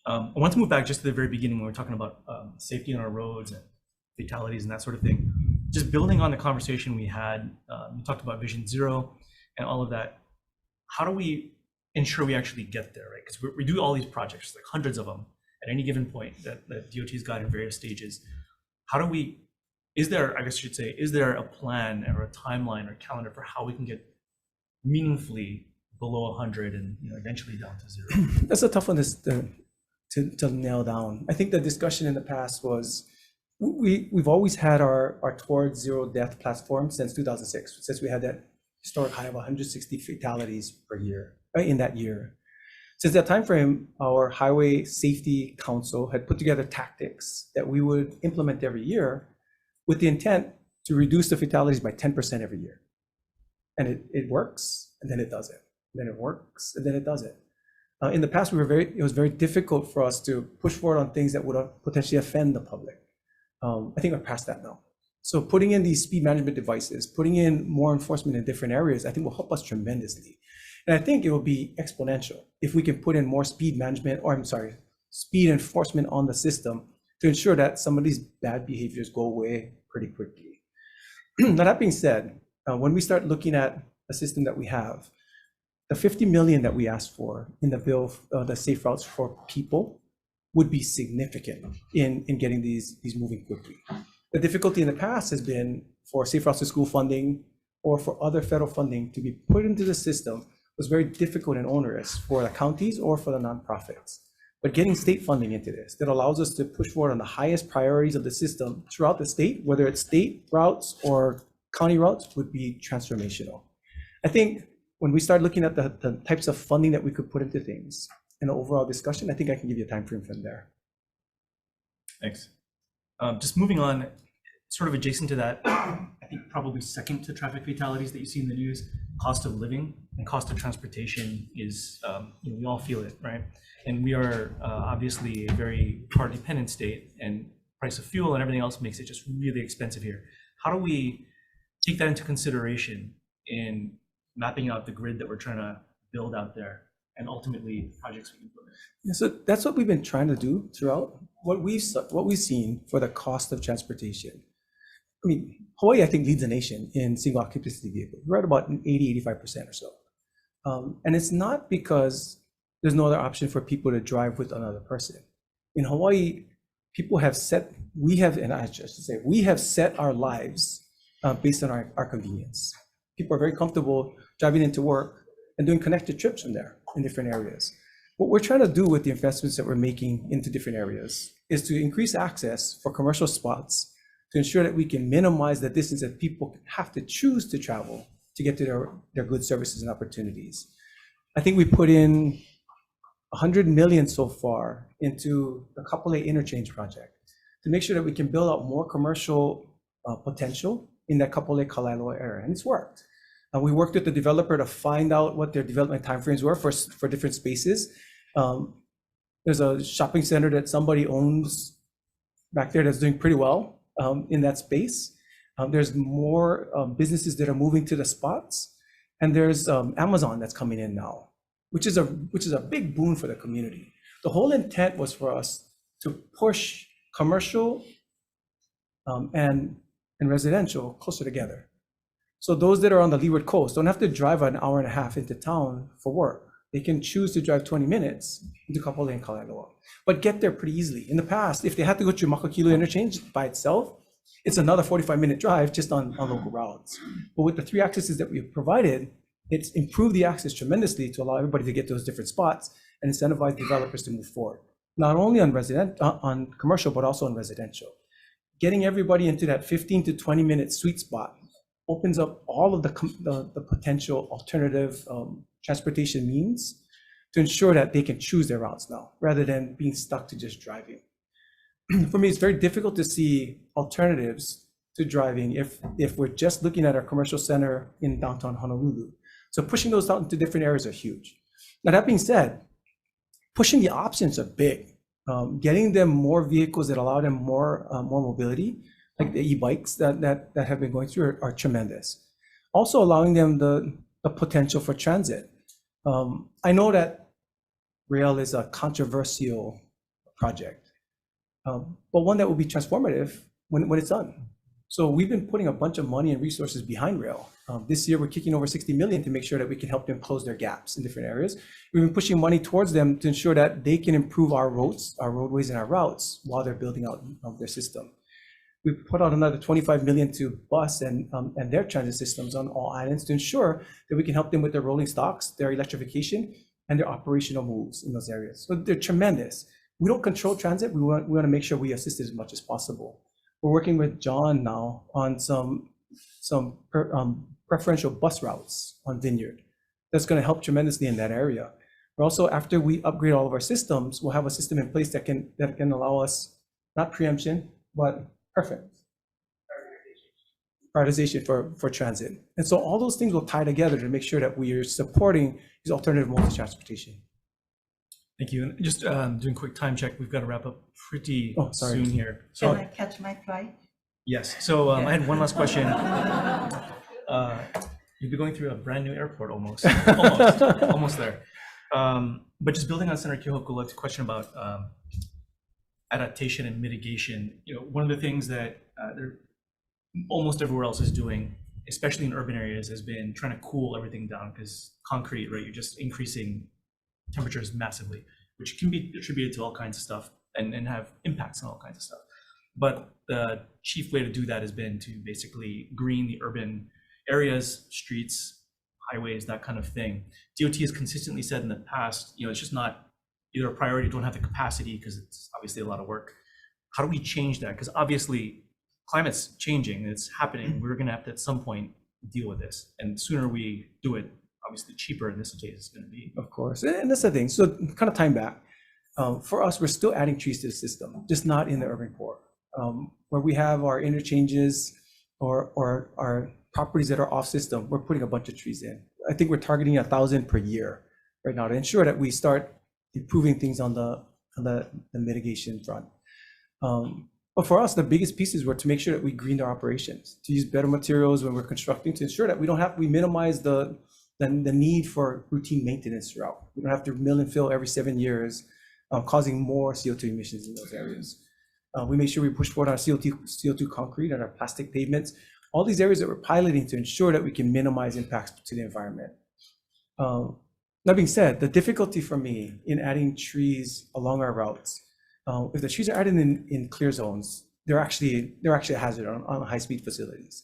I want to move back just to the very beginning when we were talking about safety on our roads and fatalities and that sort of thing. Just building on the conversation we had, we talked about Vision Zero and all of that. How do we ensure we actually get there, right? Because we do all these projects, like hundreds of them at any given point that DOT's got in various stages. How do we, is there a plan or a timeline or calendar for how we can get meaningfully below 100 and eventually down to 0? That's a tough one to nail down. I think the discussion in the past was we've always had our towards zero death platform since 2006, since we had that historic high of 160 fatalities per year in that year. Since that time frame, our Highway Safety Council had put together tactics that we would implement every year with the intent to reduce the fatalities by 10% every year. And it works, and then it doesn't. Then it works, and then it doesn't. In the past, it was very difficult for us to push forward on things that would potentially offend the public. I think we're past that now. So putting in these speed management devices, putting in more enforcement in different areas, I think will help us tremendously. And I think it will be exponential if we can put in more speed enforcement on the system to ensure that some of these bad behaviors go away pretty quickly. Now, that being said, when we start looking at a system that we have, the 50 million that we asked for in the bill, the safe routes for people, would be significant in getting these moving quickly. The difficulty in the past has been for safe routes to school funding or for other federal funding to be put into the system was very difficult and onerous for the counties or for the nonprofits. But getting state funding into this that allows us to push forward on the highest priorities of the system throughout the state, whether it's state routes or county routes, would be transformational. I think when we start looking at the types of funding that we could put into things in the overall discussion, I think I can give you a time frame from there. Thanks. Just moving on, sort of adjacent to that, I think probably second to traffic fatalities that you see in the news, cost of living and cost of transportation is, we all feel it, right? And we are obviously a very car-dependent state, and price of fuel and everything else makes it just really expensive here. How do we take that into consideration in mapping out the grid that we're trying to build out there and ultimately projects we implement? Yeah, so that's what we've been trying to do throughout. What we've seen for the cost of transportation. I mean, Hawaii, I think, leads the nation in single occupancy vehicles. We're at about 80-85% or so. And it's not because there's no other option for people to drive with another person. In Hawaii, we have set our lives based on our convenience. People are very comfortable driving into work and doing connected trips from there in different areas. What we're trying to do with the investments that we're making into different areas is to increase access for commercial spots to ensure that we can minimize the distance that people have to choose to travel to get to their goods, services, and opportunities. I think we put in 100 million so far into the Kapolei interchange project to make sure that we can build out more commercial potential in that Kapolei Kalaeloa area, and it's worked. We worked with the developer to find out what their development timeframes were for different spaces. There's a shopping center that somebody owns back there that's doing pretty well in that space. There's more businesses that are moving to the spots, and there's Amazon that's coming in now, which is a big boon for the community. The whole intent was for us to push commercial and residential closer together. So those that are on the Leeward Coast don't have to drive an hour and a half into town for work. They can choose to drive 20 minutes into Kapolei and Kalaeloa, but get there pretty easily. In the past, if they had to go through Makakilo interchange by itself, it's another 45-minute drive just on local routes. But with the 3 accesses that we've provided, it's improved the access tremendously to allow everybody to get to those different spots and incentivize developers to move forward, not only on commercial, but also on residential. Getting everybody into that 15 to 20-minute sweet spot opens up all of the potential alternative transportation means to ensure that they can choose their routes now, rather than being stuck to just driving. For me, it's very difficult to see alternatives to driving if we're just looking at our commercial center in downtown Honolulu. So pushing those out into different areas are huge. Now, that being said, pushing the options are big. Getting them more vehicles that allow them more mobility, like the e-bikes that have been going through are tremendous. Also allowing them the potential for transit. I know that rail is a controversial project, but one that will be transformative when it's done. So we've been putting a bunch of money and resources behind rail. This year, we're kicking over 60 million to make sure that we can help them close their gaps in different areas. We've been pushing money towards them to ensure that they can improve our roads, our roadways, and our routes while they're building out their system. We put out another 25 million to bus and their transit systems on all islands to ensure that we can help them with their rolling stocks, their electrification, and their operational moves in those areas. So they're tremendous. We don't control transit. We want to make sure we assist as much as possible. We're working with John now on some preferential bus routes on Vineyard. That's going to help tremendously in that area. We're also, after we upgrade all of our systems, we'll have a system in place that can allow us, not preemption, but perfect prioritization for transit. And so all those things will tie together to make sure that we are supporting these alternative modes of transportation. Thank you. And just doing a quick time check, we've got to wrap up pretty sorry. soon here. Can So I catch my flight? yes, so I had one last question. You'd be going through a brand new airport almost, almost there. But just building on Senator Kihokul's question about adaptation and mitigation, one of the things that almost everywhere else is doing, especially in urban areas, has been trying to cool everything down, because concrete, right, you're just increasing temperatures massively, which can be attributed to all kinds of stuff and have impacts on all kinds of stuff. But the chief way to do that has been to basically green the urban areas, streets, highways, that kind of thing. DOT has consistently said in the past, it's just not either a priority, don't have the capacity, because it's obviously a lot of work. How do we change that? Because obviously climate's changing, it's happening. We're going to have to at some point deal with this, and the sooner we do it, obviously cheaper in this case is going to be. Of course, and that's the thing. So kind of time back, for us, we're still adding trees to the system, just not in the urban core. Where we have our interchanges or our properties that are off system, we're putting a bunch of trees in. I think we're targeting 1,000 per year right now to ensure that we start improving things on the mitigation front. But for us, the biggest pieces were to make sure that we greened our operations, to use better materials when we're constructing, to ensure that we minimize the need for routine maintenance throughout. We don't have to mill and fill every 7 years, causing more CO2 emissions in those areas. We make sure we push forward our CO2 concrete and our plastic pavements, all these areas that we're piloting to ensure that we can minimize impacts to the environment. That being said, the difficulty for me in adding trees along our routes, if the trees are added in clear zones, they're actually a hazard on high-speed facilities.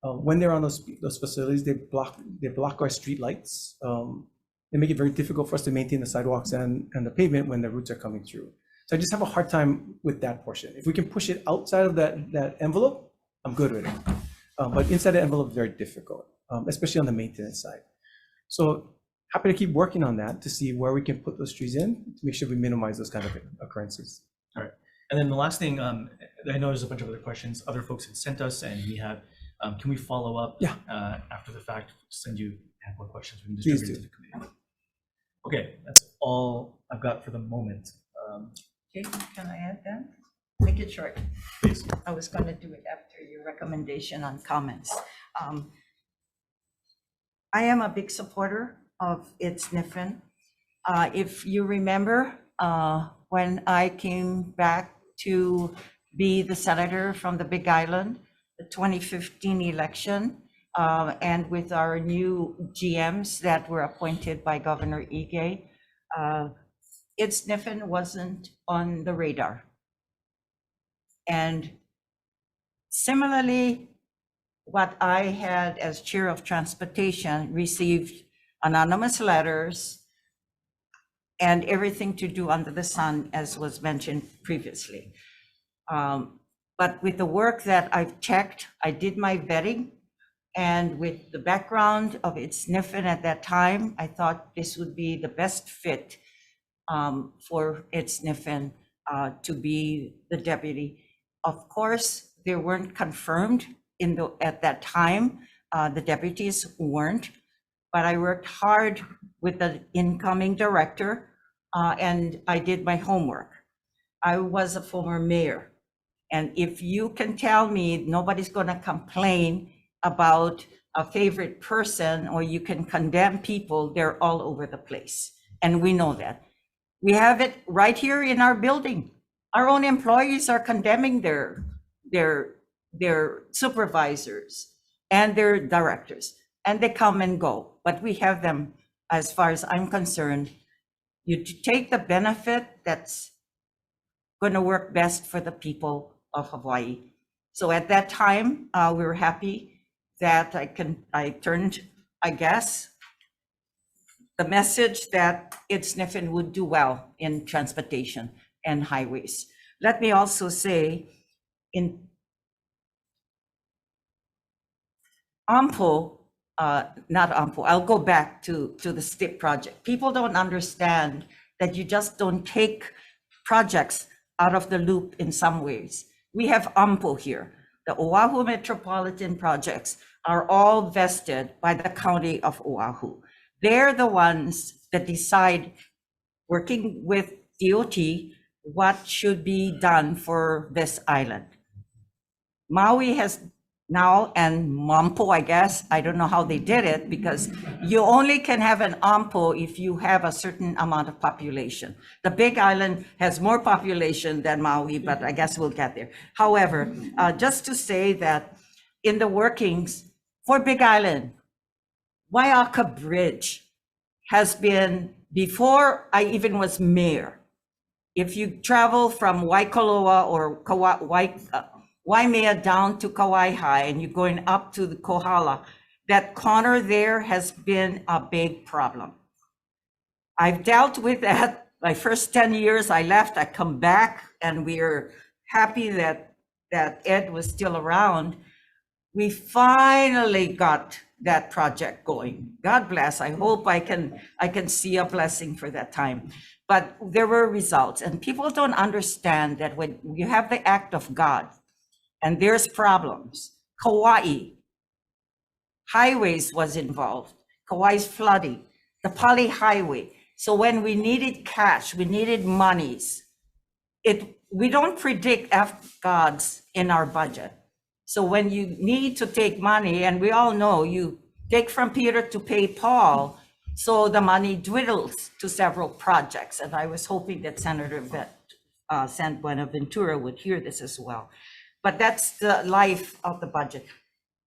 When they're on those facilities, they block our street lights. They make it very difficult for us to maintain the sidewalks and the pavement when the routes are coming through. So I just have a hard time with that portion. If we can push it outside of that envelope, I'm good with it. But inside the envelope, very difficult, especially on the maintenance side. So happy to keep working on that to see where we can put those trees in to make sure we minimize those kind of occurrences. All right. And then the last thing, I know there's a bunch of other questions other folks had sent us, and we have, can we follow up after the fact, send you a handful of questions we can distribute to the committee. Okay, that's all I've got for the moment. Okay, can I add that? Make it short. Please. I was going to do it after your recommendation on comments. I am a big supporter of ITSNFN. If you remember, when I came back to be the senator from the Big Island, the 2015 election, and with our new GMs that were appointed by Governor Ige, ITSNFN wasn't on the radar. And similarly, what I had as chair of transportation received anonymous letters and everything to do under the sun, as was mentioned previously. But with the work that I've checked, I did my vetting, and with the background of ITSNFN at that time, I thought this would be the best fit for ITSNFN to be the deputy. Of course, they weren't confirmed at that time. The deputies weren't, but I worked hard with the incoming director, and I did my homework. I was a former mayor, and if you can tell me nobody's going to complain about a favorite person, or you can condemn people, they're all over the place, and we know that. We have it right here in our building. Our own employees are condemning their supervisors and their directors, and they come and go. But we have them, as far as I'm concerned, you take the benefit that's going to work best for the people of Hawaii. So at that time, we were happy that I turned, I guess, the message that Ed Sniffen would do well in transportation and highways. Let me also say, in AMPO, not AMPO, I'll go back to the STIP project. People don't understand that you just don't take projects out of the loop in some ways. We have AMPO here. The Oahu Metropolitan projects are all vested by the County of Oahu. They're the ones that decide, working with DOT, what should be done for this island. Maui has now, and MAMPO, I guess, I don't know how they did it, because you only can have an AMPO if you have a certain amount of population. The Big Island has more population than Maui, but I guess we'll get there. However, just to say that in the workings for Big Island, Waiaka Bridge has been, before I even was mayor, if you travel from Waikoloa or Waimea down to Kauai High and you're going up to the Kohala, that corner there has been a big problem. I've dealt with that. My first 10 years I left, I come back, and we're happy that Ed was still around. We finally got that project going. God bless. I hope I can see a blessing for that time. But there were results, and people don't understand that when you have the act of God, and there's problems. Kauai, highways was involved. Kauai's flooding, the Pali Highway. So when we needed cash, we needed monies. We don't predict gods in our budget. So when you need to take money, and we all know you take from Peter to pay Paul, so the money dwindles to several projects. And I was hoping that Senator San Buenaventura would hear this as well. But that's the life of the budget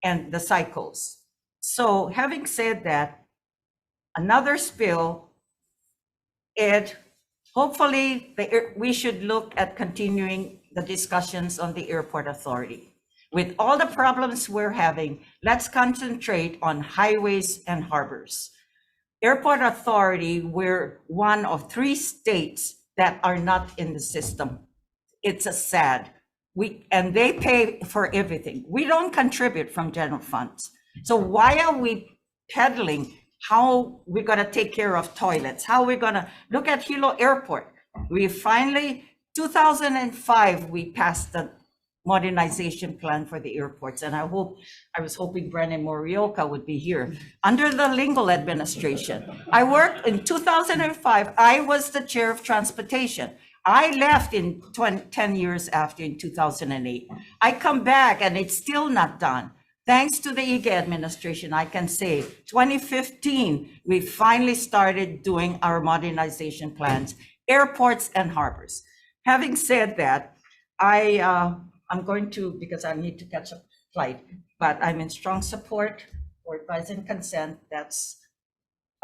and the cycles. So having said that, another spill, Ed, hopefully we should look at continuing the discussions on the airport authority. With all the problems we're having, let's concentrate on highways and harbors. Airport authority, we're one of 3 states that are not in the system. It's a sad. And they pay for everything. We don't contribute from general funds. So why are we peddling how we're gonna take care of toilets? How we're gonna look at Hilo Airport? We finally, 2005, we passed the modernization plan for the airports. And I was hoping Brennan Morioka would be here. Under the Lingle administration, I worked in 2005, I was the chair of transportation. I left in 10 years after, in 2008. I come back and it's still not done. Thanks to the Ige administration, I can say 2015, we finally started doing our modernization plans, airports and harbors. Having said that, I'm going to, because I need to catch a flight, but I'm in strong support for advice and consent. That's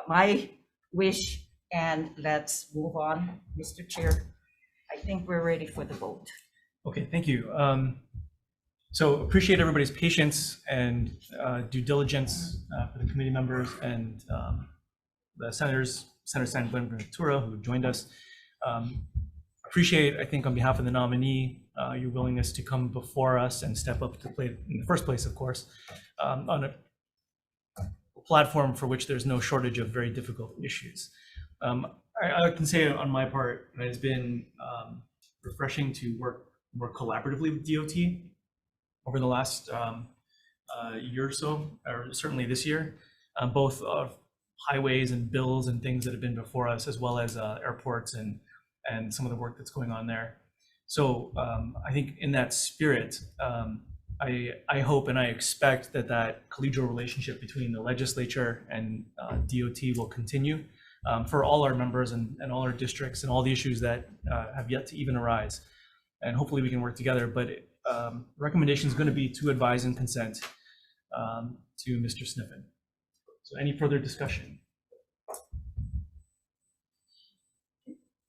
my wish, and let's move on, Mr. Chair. I think we're ready for the vote. Okay, thank you. So appreciate everybody's patience and due diligence for the committee members and the senators, Senator San Buenaventura, who joined us. Appreciate, I think, on behalf of the nominee, your willingness to come before us and step up to play in the first place, of course, on a platform for which there's no shortage of very difficult issues. I can say on my part, it has been refreshing to work more collaboratively with DOT over the last year or so, or certainly this year, both highways and bills and things that have been before us, as well as airports and some of the work that's going on there. So I think in that spirit, I hope and I expect that collegial relationship between the legislature and DOT will continue. For all our members and all our districts and all the issues that have yet to even arise. And hopefully we can work together, but recommendation is going to be to advise and consent to Mr. Sniffen. So any further discussion?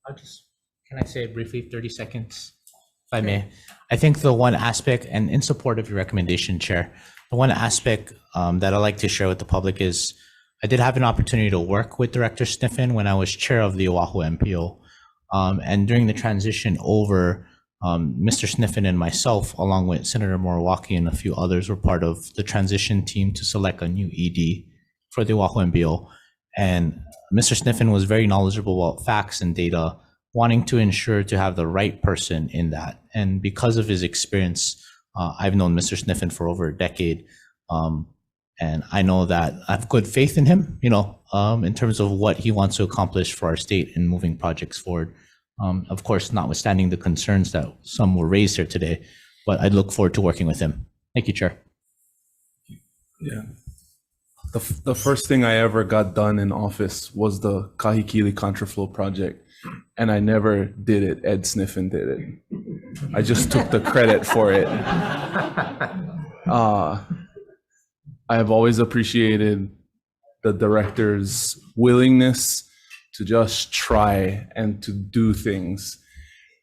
Can I say briefly, 30 seconds? if I may. I think the one aspect, and in support of your recommendation, Chair, the one aspect that I'd like to share with the public is I did have an opportunity to work with Director Sniffen when I was chair of the Oahu MPO. And during the transition over, Mr. Sniffen and myself, along with Senator Moriwaki and a few others, were part of the transition team to select a new ED for the Oahu MPO. And Mr. Sniffen was very knowledgeable about facts and data, wanting to ensure to have the right person in that. And because of his experience, I've known Mr. Sniffen for over a decade. And I know that I have good faith in him, in terms of what he wants to accomplish for our state and moving projects forward. Of course, notwithstanding the concerns that some were raised here today, but I look forward to working with him. Thank you, Chair. Yeah. The first thing I ever got done in office was the Kahikili Contraflow project, and I never did it. Ed Sniffen did it. I just took the credit for it. I have always appreciated the director's willingness to just try and to do things,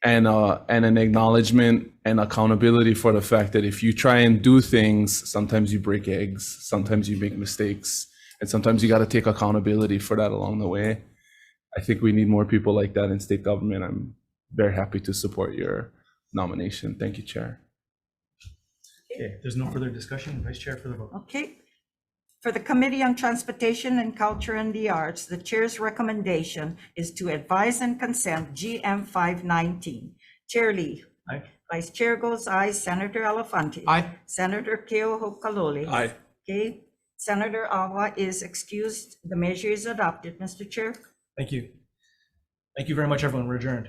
and an acknowledgement and accountability for the fact that if you try and do things, sometimes you break eggs, sometimes you make mistakes, and sometimes you got to take accountability for that along the way. I think we need more people like that in state government. I'm very happy to support your nomination. Thank you, Chair. Okay, if there's no further discussion, Vice Chair for the vote. Okay. For the Committee on Transportation and Culture and the Arts, the chair's recommendation is to advise and consent GM 519. Chair Lee. Aye. Vice Chair goes aye. Senator Elefante. Aye. Senator Keoho Kalole. Aye. Okay. Senator Awa is excused. The measure is adopted, Mr. Chair. Thank you. Thank you very much, everyone. We're adjourned.